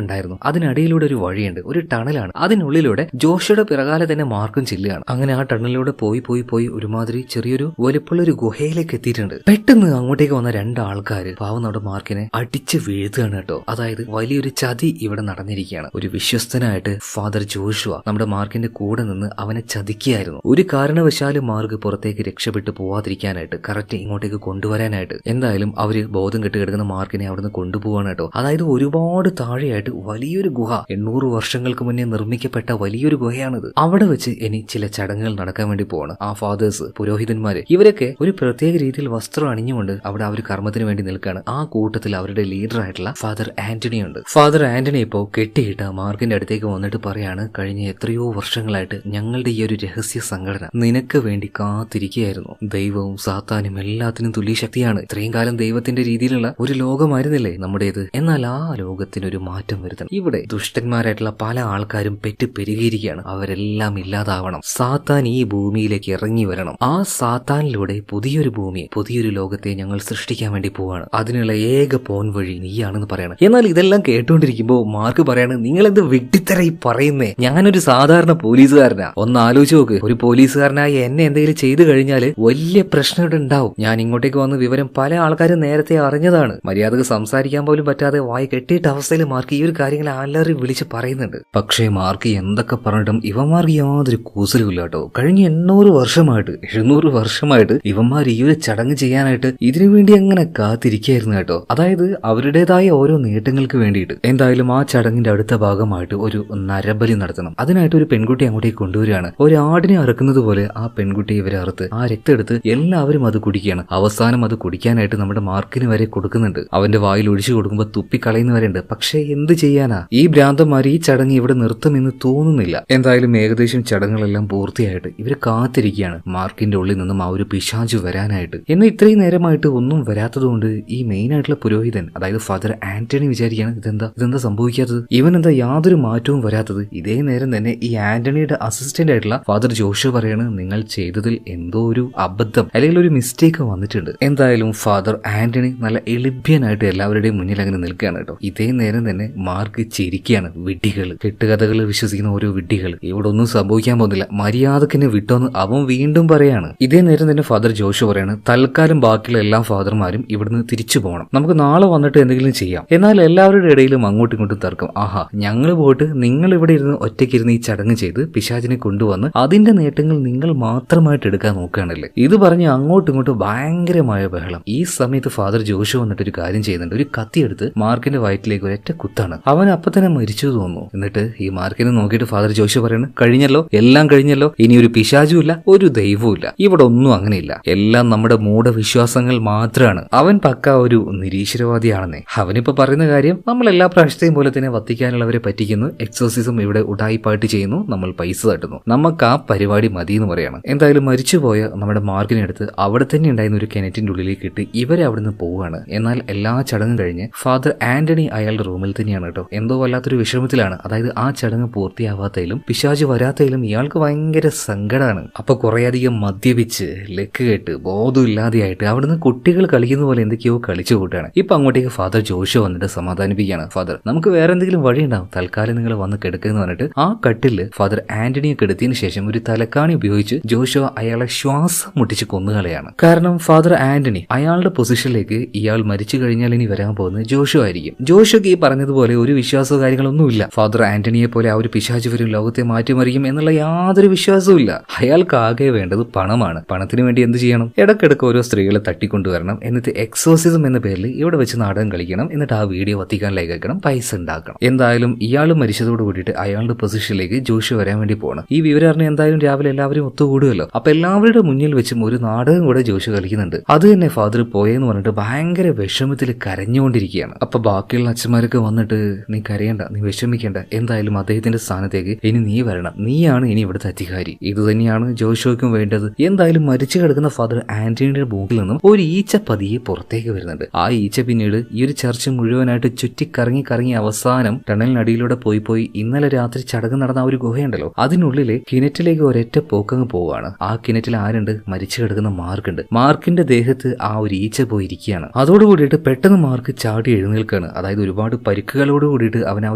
ഉണ്ടായിരുന്നു. അതിനടിയിലൂടെ ഒരു വഴിയുണ്ട്, ഒരു ടണലാണ്. അതിനുള്ളിലൂടെ ജോഷിയുടെ പിറകാലെ തന്നെ മാർക്കും ചെല്ലുകയാണ്. അങ്ങനെ ആ ടണലിലൂടെ പോയി പോയി പോയി ഒരുമാതിരി ചെറിയൊരു വലിപ്പുള്ള ഒരു ഗുഹയിലേക്ക് എത്തിയിട്ടുണ്ട്. പെട്ടെന്ന് അങ്ങോട്ടേക്ക് വന്ന രണ്ടാൾക്കാര് പാവം നമ്മുടെ മാർക്കിനെ അടിച്ച് വീഴ്ത്തുകയാണ് കേട്ടോ. അതായത് വലിയൊരു ചതി ഇവിടെ നടന്നിരിക്കുകയാണ്. ഒരു വിശ്വസ്തനായിട്ട് ഫാദർ ജോഷുവ നമ്മുടെ മാർക്കിന്റെ കൂടെ നിന്ന് അവനെ ചതിക്കുകയായിരുന്നു. ഒരു കാരണവശാലും മാർക്ക് പുറത്തേക്ക് രക്ഷപ്പെട്ടു പോവാതിരിക്കാനായിട്ട്, കറക്റ്റ് ഇങ്ങോട്ടേക്ക് കൊണ്ടുവരാനായിട്ട്. എന്തായാലും അവര് ബോധം കെട്ട് കിടക്കുന്ന മാർക്കിനെ അവിടുന്ന് കൊണ്ടുപോവാണ് കേട്ടോ. അതായത് ഒരുപാട് താഴെയായിട്ട് വലിയൊരു ഗുഹ, 800 വർഷങ്ങൾക്ക് മുന്നേ നിർമ്മിക്കപ്പെട്ട വലിയൊരു ഗുഹയാണിത്. അവിടെ വെച്ച് ഇനി ചില ചടങ്ങുകൾ നടക്കാൻ വേണ്ടി പോവാണ്. ആ ഫാദേഴ്സ്, പുരോഹിതന്മാര്, ഇവരൊക്കെ ഒരു പ്രത്യേക രീതിയിൽ വസ്ത്രം അണിഞ്ഞുകൊണ്ട് അവിടെ അവർ കർമ്മത്തിന് വേണ്ടി നിൽക്കുകയാണ്. ആ കൂട്ടത്തിൽ അവരുടെ ലീഡർ ആയിട്ടുള്ള ഫാദർ ആന്റണി ഉണ്ട്. ഫാദർ ആന്റണി ഇപ്പോ കെട്ടിയിട്ട മാർക്കിന്റെ അടുത്തേക്ക് വന്നിട്ട് പറയാണ്, കഴിഞ്ഞ എത്രയോ വർഷങ്ങളായിട്ട് ഞങ്ങളുടെ ഈ ഒരു രഹസ്യ സംഘടന നിനക്ക് വേണ്ടി കാത്തിരിക്കുകയായിരുന്നു. ദൈവവും സാത്താനും എല്ലാത്തിനും തുല്യ ശക്തിയാണ്. ഇത്രയും കാലം ദൈവത്തിന്റെ രീതിയിലുള്ള ഒരു ലോകമായിരുന്നില്ലേ നമ്മുടേത്. എന്നാൽ ആ ലോകത്തിനൊരു മാറ്റം വരുത്തണം. ഇവിടെ ദുഷ്ടന്മാരായിട്ടുള്ള പല ആൾക്കാരും പെറ്റ് പെരുകിയിരിക്കുകയാണ്. അവരെല്ലാം ഇല്ലാതാവണം. സാത്താൻ ഈ ഭൂമിയിലേക്ക് ഇറങ്ങി വരണം. ആ സാത്താനിലൂടെ പുതിയൊരു ഭൂമിയെ, പുതിയൊരു ലോകത്തെ ഞങ്ങൾ സൃഷ്ടിക്കാൻ വേണ്ടി പോവാണ്. അതിനുള്ള ഏക പോൻ വഴി നീയാണെന്ന് പറയണം. എന്നാൽ ഇതെല്ലാം കേട്ടുകൊണ്ടിരിക്കുമ്പോൾ മാർക്ക് പറയാണ്, നിങ്ങൾ എന്ത് വെട്ടിത്തരായി പറയുന്നേ, ഞാനൊരു സാധാരണ പോലീസുകാരനാ. ഒന്ന് ആലോചിച്ച് നോക്ക്, ഒരു പോലീസുകാരനായി എന്നെ എന്തെങ്കിലും ചെയ്തു കഴിഞ്ഞാൽ വലിയ പ്രശ്നം ഇവിടെ ഉണ്ടാവും. ഞാൻ ഇങ്ങോട്ടേക്ക് വന്ന വിവരം പല ആൾക്കാരും നേരത്തെ അറിഞ്ഞതാണ്. മര്യാദക്ക് സംസാരിക്കാൻ പോലും പറ്റാതെ വായി കെട്ടിയിട്ട അവസ്ഥയിൽ മാർക്ക് ഈ ഒരു കാര്യങ്ങൾ എല്ലാവരും വിളിച്ച് പറയുന്നുണ്ട്. പക്ഷേ മാർക്ക് എന്തൊക്കെ പറഞ്ഞിട്ടും ഇവന്മാർക്ക് യാതൊരു കൂസലുമില്ല കേട്ടോ. കഴിഞ്ഞ 800 വർഷമായിട്ട് 700 വർഷമായിട്ട് ഇവന്മാർ ഈ ഒരു ചടങ്ങ് ചെയ്യാനായിട്ട് ഇതിനു വേണ്ടി അങ്ങനെ കാത്തിരിക്കുകയായിരുന്നു കേട്ടോ. അതായത് അവരുടേതായ ഓരോ നേട്ടങ്ങൾക്ക് വേണ്ടിയിട്ട്. എന്തായാലും ആ ചടങ്ങിന്റെ അടുത്ത ഭാഗമായിട്ട് ഒരു നരബലി നടത്തണം. അതിനായിട്ട് ഒരു പെൺകുട്ടി അങ്ങോട്ടേക്ക് കൊണ്ടുവരികയാണ്. ഒരു ആടിനെ അറുക്കുന്നത് പോലെ ആ പെൺകുട്ടി ഇവരെ അറുത്ത് ആ രക്തം എടുത്ത് എല്ലാവരും അത് കുടിക്കുകയാണ്. അവസാനം അത് കുടിക്കാനായിട്ട് നമ്മുടെ മാർക്കിന് വരെ കൊടുക്കുന്നുണ്ട്. അവന്റെ വായിൽ ഒഴിച്ചു കൊടുക്കുമ്പോൾ തുപ്പിക്കളയുന്നവരുണ്ട്. പക്ഷേ എന്ത് ചെയ്യാനാ, ഈ ഭ്രാന്തന്മാർ ഈ ചടങ്ങ് ഇവിടെ നിർത്തുമെന്ന് തോന്നുന്നില്ല. എന്തായാലും ഏകദേശം ചടങ്ങുകളെല്ലാം പൂർത്തിയായിട്ട് ഇവര് കാത്തിരിക്കുകയാണ് മാർക്കിന്റെ ഉള്ളിൽ നിന്നും ആ ഒരു പിശാചു വരാനായിട്ട്. എന്നാൽ ഇത്രയും നേരമായിട്ട് ഒന്നും വരാത്തതുകൊണ്ട് ഈ മെയിൻ ആയിട്ടുള്ള പുരോഹിതൻ, അതായത് ഫാദർ ആന്റണി വിചാരിക്കുകയാണ്, ഇതെന്താ സംഭവിക്കാത്തത്, ഇവൻ എന്താ യാതൊരു മാറ്റവും വരാത്തത്. ഇതേ നേരം തന്നെ ഈ ആന്റണിയുടെ അസിസ്റ്റന്റ് ആയിട്ടുള്ള ഫാദർ ജോഷു പറയാണ്, നിങ്ങൾ ചെയ്തതിൽ എന്തോ ഒരു അബദ്ധം അല്ലെങ്കിൽ ഒരു മിസ്റ്റേക്ക് വന്നിട്ടുണ്ട്. എന്തായാലും ഫാദർ ആന്റണി നല്ല എളിഭ്യനായിട്ട് എല്ലാവരുടെയും മുന്നിൽ അങ്ങനെ നിൽക്കുകയാണ് കേട്ടോ. ഇതേ നേരം തന്നെ മാർക്ക് ചിരിക്കുകയാണ്. വിഡ്ഢികൾ, കെട്ടുകഥകൾ വിശ്വസിക്കുന്ന ഓരോ വിഡ്ഢികൾ, ഇവിടെ ഒന്നും സംഭവിക്കാൻ പോകുന്നില്ല, മര്യാദക്കിനെ വിട്ടോന്ന് അവൻ വീണ്ടും പറയാണ്. ഇതേ നേരം തന്നെ ഫാദർ ജോഷു പറയാണ്, തൽക്കാലം ബാക്കിയുള്ള എല്ലാ ഫാദർമാരും ഇവിടുന്ന് തിരിച്ചു പോകണം, നമുക്ക് നാളെ വന്നിട്ട് എന്തെങ്കിലും ചെയ്യാം. എന്നാൽ എല്ലാവരുടെ ഇടയിലും അങ്ങോട്ടും ഇങ്ങോട്ടും തർക്കം. ആഹാ, ഞങ്ങൾ പോയിട്ട് നിങ്ങൾ ഇവിടെ ഇരുന്ന് ഒറ്റയ്ക്കിരുന്ന് ഈ ചടങ്ങ് ചെയ്ത് പിശാചിനെ കൊണ്ടുവന്ന് അതിന്റെ നേട്ടങ്ങൾ നിങ്ങൾ മാത്രമായിട്ട് എടുക്കാൻ നോക്കുകയാണല്ലേ. ഇത് പറഞ്ഞ് അങ്ങോട്ടും ഇങ്ങോട്ടും ഭയങ്കരമായ ബഹളം. ഈ സമയത്ത് ഫാദർ ജോഷു വന്നിട്ട് ഒരു കാര്യം ചെയ്യുന്നുണ്ട്. ഒരു കത്തിയെടുത്ത് മാർക്കിന്റെ വയറ്റിലേക്ക് ഒരൊറ്റ കുത്താണ്. അവൻ അപ്പൊ തന്നെ മരിച്ചു തോന്നുന്നു. എന്നിട്ട് ഈ മാർക്കിനെ നോക്കിയിട്ട് ഫാദർ ജോഷു പറയാണ്, കഴിഞ്ഞല്ലോ, എല്ലാം കഴിഞ്ഞല്ലോ, ഇനി ഒരു പിശാചുമില്ല, ഒരു ദൈവവും ഇല്ല, ഇവിടെ ഒന്നും അങ്ങനെയില്ല, എല്ലാം നമ്മുടെ മൂഢവിശ്വാസങ്ങൾ മാത്രമാണ്. അവൻ പക്ക ഒരു നിരീശ്വരവാദിയാണെന്നേ. അവനിപ്പോ പറയുന്ന കാര്യം നമ്മൾ എല്ലാ പ്രാവശ്യത്തെയും പോലെ തന്നെ വത്തിക്കാനുള്ളവരെ പറ്റിക്കുന്നു, എക്സോസിസം ഇവിടെ ഉടായിപ്പായിട്ട് ചെയ്യുന്നു, നമ്മൾ പൈസ തട്ടുന്നു, നമുക്ക് ആ പരിപാടി മതി എന്ന് പറയാണ്. എന്തായാലും മരിച്ചുപോയ നമ്മുടെ മാർക്കിനെ എടുത്ത് അവിടെ തന്നെ ഉണ്ടായിരുന്ന ഒരു കിണറ്റിന്റെ ഉള്ളിലേക്ക് ഇട്ട് ഇവരെ അവിടുന്ന് പോവുകയാണ്. എന്നാൽ എല്ലാ ചടങ്ങും കഴിഞ്ഞ് ഫാദർ ആന്റണി അയാളുടെ റൂമിൽ തന്നെയാണ് കേട്ടോ. എന്തോ വല്ലാത്തൊരു വിഷമത്തിലാണ്. അതായത് ആ ചടങ്ങ് പൂർത്തിയാവാത്തതിലും പിശാച് വരാത്തതിലും ഇയാൾക്ക് ഭയങ്കര സങ്കടമാണ്. അപ്പൊ കുറേയധികം മദ്യപിച്ച് ലക്ക് കേട്ട് ബോധമില്ലാതെയായിട്ട് അവിടുന്ന് കുട്ടികൾ കളിക്കുന്ന പോലെ എന്തൊക്കെയോ കളിച്ചു കൂട്ടാണ്. ഇപ്പൊ അങ്ങോട്ടേക്ക് ഫാദർ ജോഷു വന്നിട്ട് സമാധാനിപ്പിക്കുകയാണ്. ഫാദർ, നമുക്ക് വേറെ എന്തെങ്കിലും വഴി ഉണ്ടാവും, തൽക്കാലം നിങ്ങൾ വന്ന് കിടക്കുന്നു പറഞ്ഞിട്ട് ആ കട്ടില് ഫാദർ ആന്റണിയെ കെടുത്തിയതിനു ശേഷം ഒരു തലക്കാണി ചൂടാണി ഉപയോഗിച്ച് ജോഷുവ അയാളെ ശ്വാസം മുട്ടിച്ച് കൊന്നുകളയാണ്. കാരണം ഫാദർ ആന്റണി അയാളുടെ പൊസിഷനിലേക്ക് ഇയാൾ മരിച്ചു കഴിഞ്ഞാൽ ഇനി വരാൻ പോകുന്നത് ജോഷുവ ആയിരിക്കും. ജോഷുക്ക് ഈ പറഞ്ഞതുപോലെ ഒരു വിശ്വാസവും കാര്യങ്ങളൊന്നുമില്ല. ഫാദർ ആന്റണിയെ പോലെ ആ ഒരു പിശാച് വരും ലോകത്തെ മാറ്റിമറിയും എന്നുള്ള യാതൊരു വിശ്വാസവും ഇല്ല. അയാൾക്ക് ആകെ വേണ്ടത് പണമാണ്. പണത്തിന് വേണ്ടി എന്ത് ചെയ്യണം? ഇടക്കിടക്ക് ഓരോ സ്ത്രീകളെ തട്ടിക്കൊണ്ടുവരണം, എന്നിട്ട് എക്സോസിസം എന്ന പേരിൽ ഇവിടെ വെച്ച് നാടകം കളിക്കണം, എന്നിട്ട് ആ വീഡിയോ വത്തിക്കാനിലേക്ക് അയക്കണം, പൈസ ഉണ്ടാക്കണം. എന്തായാലും ഇയാൾ മരിച്ചതോട് കൂടിയിട്ട് അയാളുടെ പൊസിഷനിലേക്ക് ജോഷു വരാൻ വേണ്ടി പോകണം. ഈ വിവരം അറിഞ്ഞ് എന്തായാലും രാവിലെ എല്ലാവരും ഒത്തുകൂടുമല്ലോ. അപ്പൊ എല്ലാവരുടെ മുന്നിൽ വെച്ചും ഒരു നാടകം കൂടെ ജോഷു കളിക്കുന്നുണ്ട്. അത് തന്നെ ഫാദർ പോയെന്ന് പറഞ്ഞിട്ട് ഭയങ്കര വിഷമത്തിൽ കരഞ്ഞുകൊണ്ടിരിക്കുകയാണ്. അപ്പൊ ബാക്കിയുള്ള അച്ഛന്മാരൊക്കെ വന്നിട്ട് നീ കരയണ്ട, നീ വിഷമിക്കേണ്ട, എന്തായാലും അദ്ദേഹത്തിന്റെ സ്ഥാനത്തേക്ക് ഇനി നീ വരണം, നീയാണ് ഇനി ഇവിടുത്തെ അധികാരി. ഇത് തന്നെയാണ് ജോഷുവയ്ക്കും വേണ്ടത്. എന്തായാലും മരിച്ചു കിടക്കുന്ന ഫാദർ ആന്റണിയുടെ മൂക്കിൽ നിന്നും ഒരു ഈച്ച പതിയെ പുറത്തേക്ക് വരുന്നുണ്ട്. ആ ഈച്ച പിന്നീട് ഈ ഒരു ചർച്ച് മുഴുവനായിട്ട് ചുറ്റി കറങ്ങി അവസാനം ടണലിനടിയിലൂടെ പോയി ഇന്നലെ രാത്രി ചടങ്ങ് നടന്ന ആ ഒരു ഗുഹയുണ്ടല്ലോ, അതിനുള്ളിലെ കിണറ്റിലേക്ക് ഒരൊറ്റ പോക്കങ്ങ് പോവാണ്. ആ കിണറ്റിൽ ആരുണ്ട്? മരിച്ചു കിടക്കുന്ന മാർക്കുണ്ട്. മാർക്കിന്റെ ദേഹത്ത് ആ ഒരു ഈച്ച പോയിരിക്കുകയാണ്. അതോടുകൂടിയിട്ട് പെട്ടെന്ന് മാർക്ക് ചാടി എഴുന്നേൽക്കാണ്. അതായത് ഒരുപാട് പരിക്കുകളോട് കൂടിയിട്ട് അവൻ ആ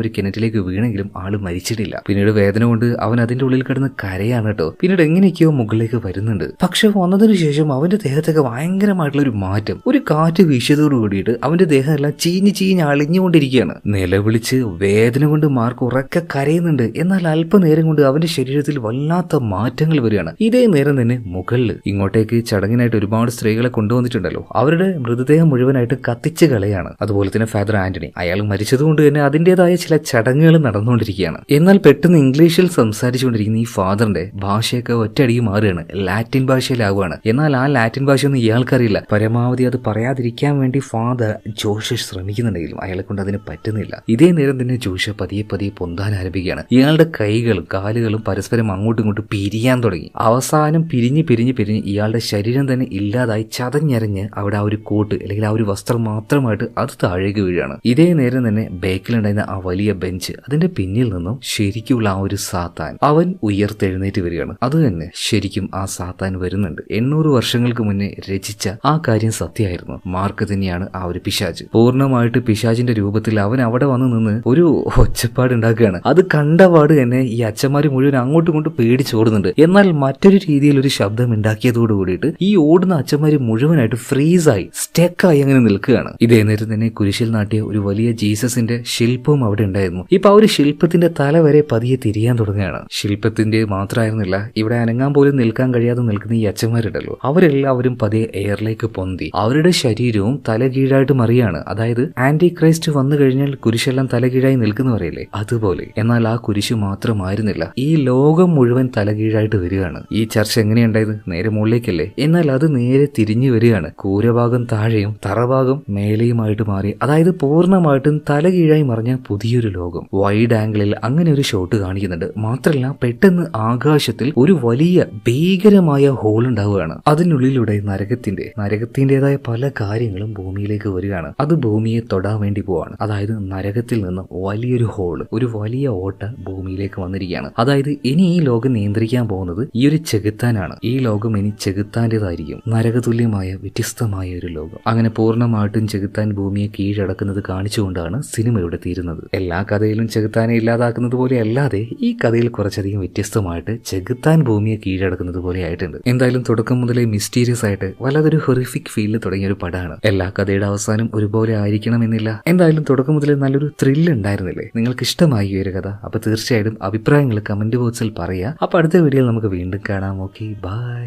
ഒരു കിണറ്റിലേക്ക് വീണെങ്കിലും ആള് മരിച്ചിട്ടില്ല. പിന്നീട് വേദന കൊണ്ട് അവൻ അതിന്റെ ഉള്ളിൽ കിടന്ന് കരയാണ് കേട്ടോ. പിന്നീട് എങ്ങനെയൊക്കെയോ മുകളിലേക്ക് വരുന്നുണ്ട്. പക്ഷെ വന്നതിന് ശേഷം അവന്റെ ദേഹത്തൊക്കെ ഭയങ്കരമായിട്ടുള്ള ഒരു മാറ്റം. ഒരു കാറ്റ് വീശിയതോട് കൂടിയിട്ട് അവന്റെ ദേഹം എല്ലാം ചീഞ്ഞ് അളിഞ്ഞുകൊണ്ടിരിക്കുകയാണ്. നിലവിളിച്ച് വേദന കൊണ്ട് മാർക്ക് ഉറക്കെ കരയുന്നുണ്ട്. എന്നാൽ അല്പനേരം കൊണ്ട് അവന്റെ ശരീരത്തിൽ വല്ലാത്ത മാറ്റങ്ങൾ വരികയാണ്. ഇതേ നേരം തന്നെ മുകളിൽ ഇങ്ങോട്ടേക്ക് ചടങ്ങിനായിട്ട് ഒരുപാട് സ്ത്രീകളെ കൊണ്ടുവന്നിട്ടുണ്ടല്ലോ, അവരുടെ മൃതദേഹം മുഴുവനായിട്ട് കത്തിച്ച് കളയാണ്. അതുപോലെ തന്നെ ഫാദർ ആന്റണി അയാൾ മരിച്ചതുകൊണ്ട് തന്നെ അതിന്റേതായ ചില ചടങ്ങുകൾ നടന്നുകൊണ്ടിരിക്കുകയാണ്. എന്നാൽ പെട്ടെന്ന് ഇംഗ്ലീഷിൽ സംസാരിച്ചുകൊണ്ടിരിക്കുന്ന ഈ ഫാദറിന്റെ ഭാഷയൊക്കെ ഒറ്റയടിക്ക് മാറുകയാണ്, ലാറ്റിൻ ഭാഷയിലാവുകയാണ്. എന്നാൽ ആ ലാറ്റിൻ ഭാഷയൊന്നും ഇയാൾക്കറിയില്ല. പരമാവധി അത് പറയാതിരിക്കാൻ വേണ്ടി ഫാദർ ജോഷ് ശ്രമിക്കുന്നുണ്ടെങ്കിലും അയാളെ കൊണ്ട് അതിന് പറ്റുന്നില്ല. ഇതേ നേരം തന്നെ ജോഷ് പതിയെ പൊന്താൻ ആരംഭിക്കുകയാണ്. ഇയാളുടെ കൈകളും കാലുകളും പരസ്പരം അങ്ങോട്ടും ഇങ്ങോട്ടും പിരിയാൻ തുടങ്ങി. അവസാനം പിരിഞ്ഞ് ഇയാളുടെ ശരീരം തന്നെ ഇല്ലാതായി ചതഞ്ഞരഞ്ഞ് അവിടെ ആ ഒരു കോട്ട് അല്ലെങ്കിൽ ആ ഒരു വസ്ത്രം മാത്രമായിട്ട് അത് താഴേക്ക് വീഴാണ്. ഇതേ നേരം തന്നെ ബേക്കിലുണ്ടായിരുന്ന ആ വലിയ ബെഞ്ച്, അതിന്റെ പിന്നിൽ നിന്നും ശരിക്കുള്ള ആ ഒരു സാത്താൻ അവൻ ഉയർത്തെഴുന്നേറ്റ് വരികയാണ്. അത് തന്നെ ശരിക്കും ആ സാത്താൻ വരുന്നുണ്ട്. 800 വർഷങ്ങൾക്ക് മുന്നേ രചിച്ച ആ കാര്യം സത്യമായിരുന്നു. മാർക്ക് തന്നെയാണ് ആ ഒരു പിശാച്. പൂർണ്ണമായിട്ട് പിശാചിന്റെ രൂപത്തിൽ അവൻ അവിടെ വന്ന് നിന്ന് ഒരു ഒച്ചപ്പാട് ഉണ്ടാക്കുകയാണ്. അത് കണ്ടപാട് തന്നെ ഈ അച്ഛന്മാര് മുഴുവൻ അങ്ങോട്ടും ഇങ്ങോട്ടും പേടിച്ചോടുന്നുണ്ട്. എന്നാൽ മറ്റൊരു രീതിയിൽ ഒരു ശബ്ദം ഉണ്ടാക്കിയതോട് കൂടിയിട്ട് ഈ ഓടുന്ന അച്ഛന്മാര് മുഴുവനായിട്ട് ഫ്രീസായി സ്റ്റെക്കായി അങ്ങനെ നിൽക്കുകയാണ്. ഇതേ നേരം തന്നെ കുരിശിൽ നാട്ടിയ ഒരു വലിയ ജീസസിന്റെ ശില്പവും അവിടെ ഉണ്ടായിരുന്നു. ഇപ്പൊ ആ ഒരു ശില്പത്തിന്റെ തല വരെ പതിയെ തിരിയാൻ തുടങ്ങുകയാണ്. ശില്പത്തിന്റെ മാത്രമായിരുന്നില്ല, ഇവിടെ അനങ്ങാൻ പോലും നിൽക്കാൻ കഴിയാതെ നിൽക്കുന്ന ഈ അച്ഛന്മാരുണ്ടല്ലോ, അവരെല്ലാവരും പതിയെ എയറിലേക്ക് പൊന്തി അവരുടെ ശരീരവും തലകീഴായിട്ട് മറിയാണ്. അതായത് ആന്റി ക്രൈസ്റ്റ് വന്നു കഴിഞ്ഞാൽ കുരിശെല്ലാം തലകീഴായി നിൽക്കുന്ന പറയില്ലേ, അതുപോലെ. എന്നാൽ ആ കുരിശ് മാത്രമായിരുന്നില്ല, ഈ ലോകം മുഴുവൻ തലകീഴായിട്ട് വരികയാണ്. ഈ ചർച്ച എങ്ങനെയുണ്ടായത്? നേരെ മുകളിലേക്കല്ലേ? എന്നാൽ അത് നേരെ തിരിഞ്ഞു വരികയാണ്. കൂരഭാഗം താഴെയും തറഭാഗം മേലെയുമായിട്ട് മാറി, അതായത് പൂർണ്ണമായിട്ടും തലകീഴായി മറിഞ്ഞ പുതിയൊരു ലോകം. വൈഡ് ആംഗിളിൽ അങ്ങനെ ഒരു ഷോട്ട് കാണിക്കുന്നുണ്ട്. മാത്രമല്ല പെട്ടെന്ന് ആകാശത്തിൽ ഒരു വലിയ ഭീകരമായ ഹോൾ ഉണ്ടാവുകയാണ്. അതിനുള്ളിലൂടെ നരകത്തിന്റേതായ പല കാര്യങ്ങളും ഭൂമിയിലേക്ക് വരികയാണ്. അത് ഭൂമിയെ തൊടാൻ വേണ്ടി പോവാണ്. അതായത് നരകത്തിൽ നിന്ന് വലിയൊരു ഹോള്, ഒരു വലിയ ഓട്ട ഭൂമിയിലേക്ക് വന്നിരിക്കുകയാണ്. അതായത് ഇനി ഈ ലോകം നിയന്ത്രിക്കാൻ പോകുന്നത് ഈ ഒരു ചെകുത്താനാണ്. ഈ ലോകം ഇനി ചെകുത്താന്റേതായിരിക്കും. നരകതുല്യമായ വ്യത്യസ്തമായ ഒരു ലോകം. അങ്ങനെ പൂർണ്ണമായിട്ടും ചെകുത്താൻ ഭൂമിയെ കീഴടക്കുന്നത് കാണിച്ചുകൊണ്ടാണ് സിനിമ ഇവിടെ തീരുന്നത്. എല്ലാ കഥയിലും ചെകുത്താനെ ഇല്ലാതാക്കുന്നത് പോലെ അല്ലാതെ ഈ കഥയിൽ കുറച്ചധികം വ്യത്യസ്തമായിട്ട് ചെകുത്താൻ ഭൂമിയെ കീഴടക്കുന്നത് പോലെ ആയിട്ടുണ്ട്. എന്തായാലും തുടക്കം മുതലേ മിസ്റ്റീരിയസ് ആയിട്ട് വല്ലാതൊരു ഹൊറിഫിക് ഫീലിൽ തുടങ്ങിയ ഒരു പടമാണ്. എല്ലാ കഥയുടെ അവസാനം ഒരുപോലെ ആയിരിക്കണമെന്നില്ല. എന്തായാലും തുടക്കം മുതലേ നല്ലൊരു ത്രില്ല് ഉണ്ടായിരുന്നില്ലേ? നിങ്ങൾക്ക് ഇഷ്ടമായി ഈ ഒരു കഥ? അപ്പൊ തീർച്ചയായിട്ടും അഭിപ്രായങ്ങൾ കമന്റ് ബോക്സിൽ പറയാം. അപ്പൊ അടുത്ത വീഡിയോയിൽ നമുക്ക് വീണ്ടും കാണാം. Okay, by.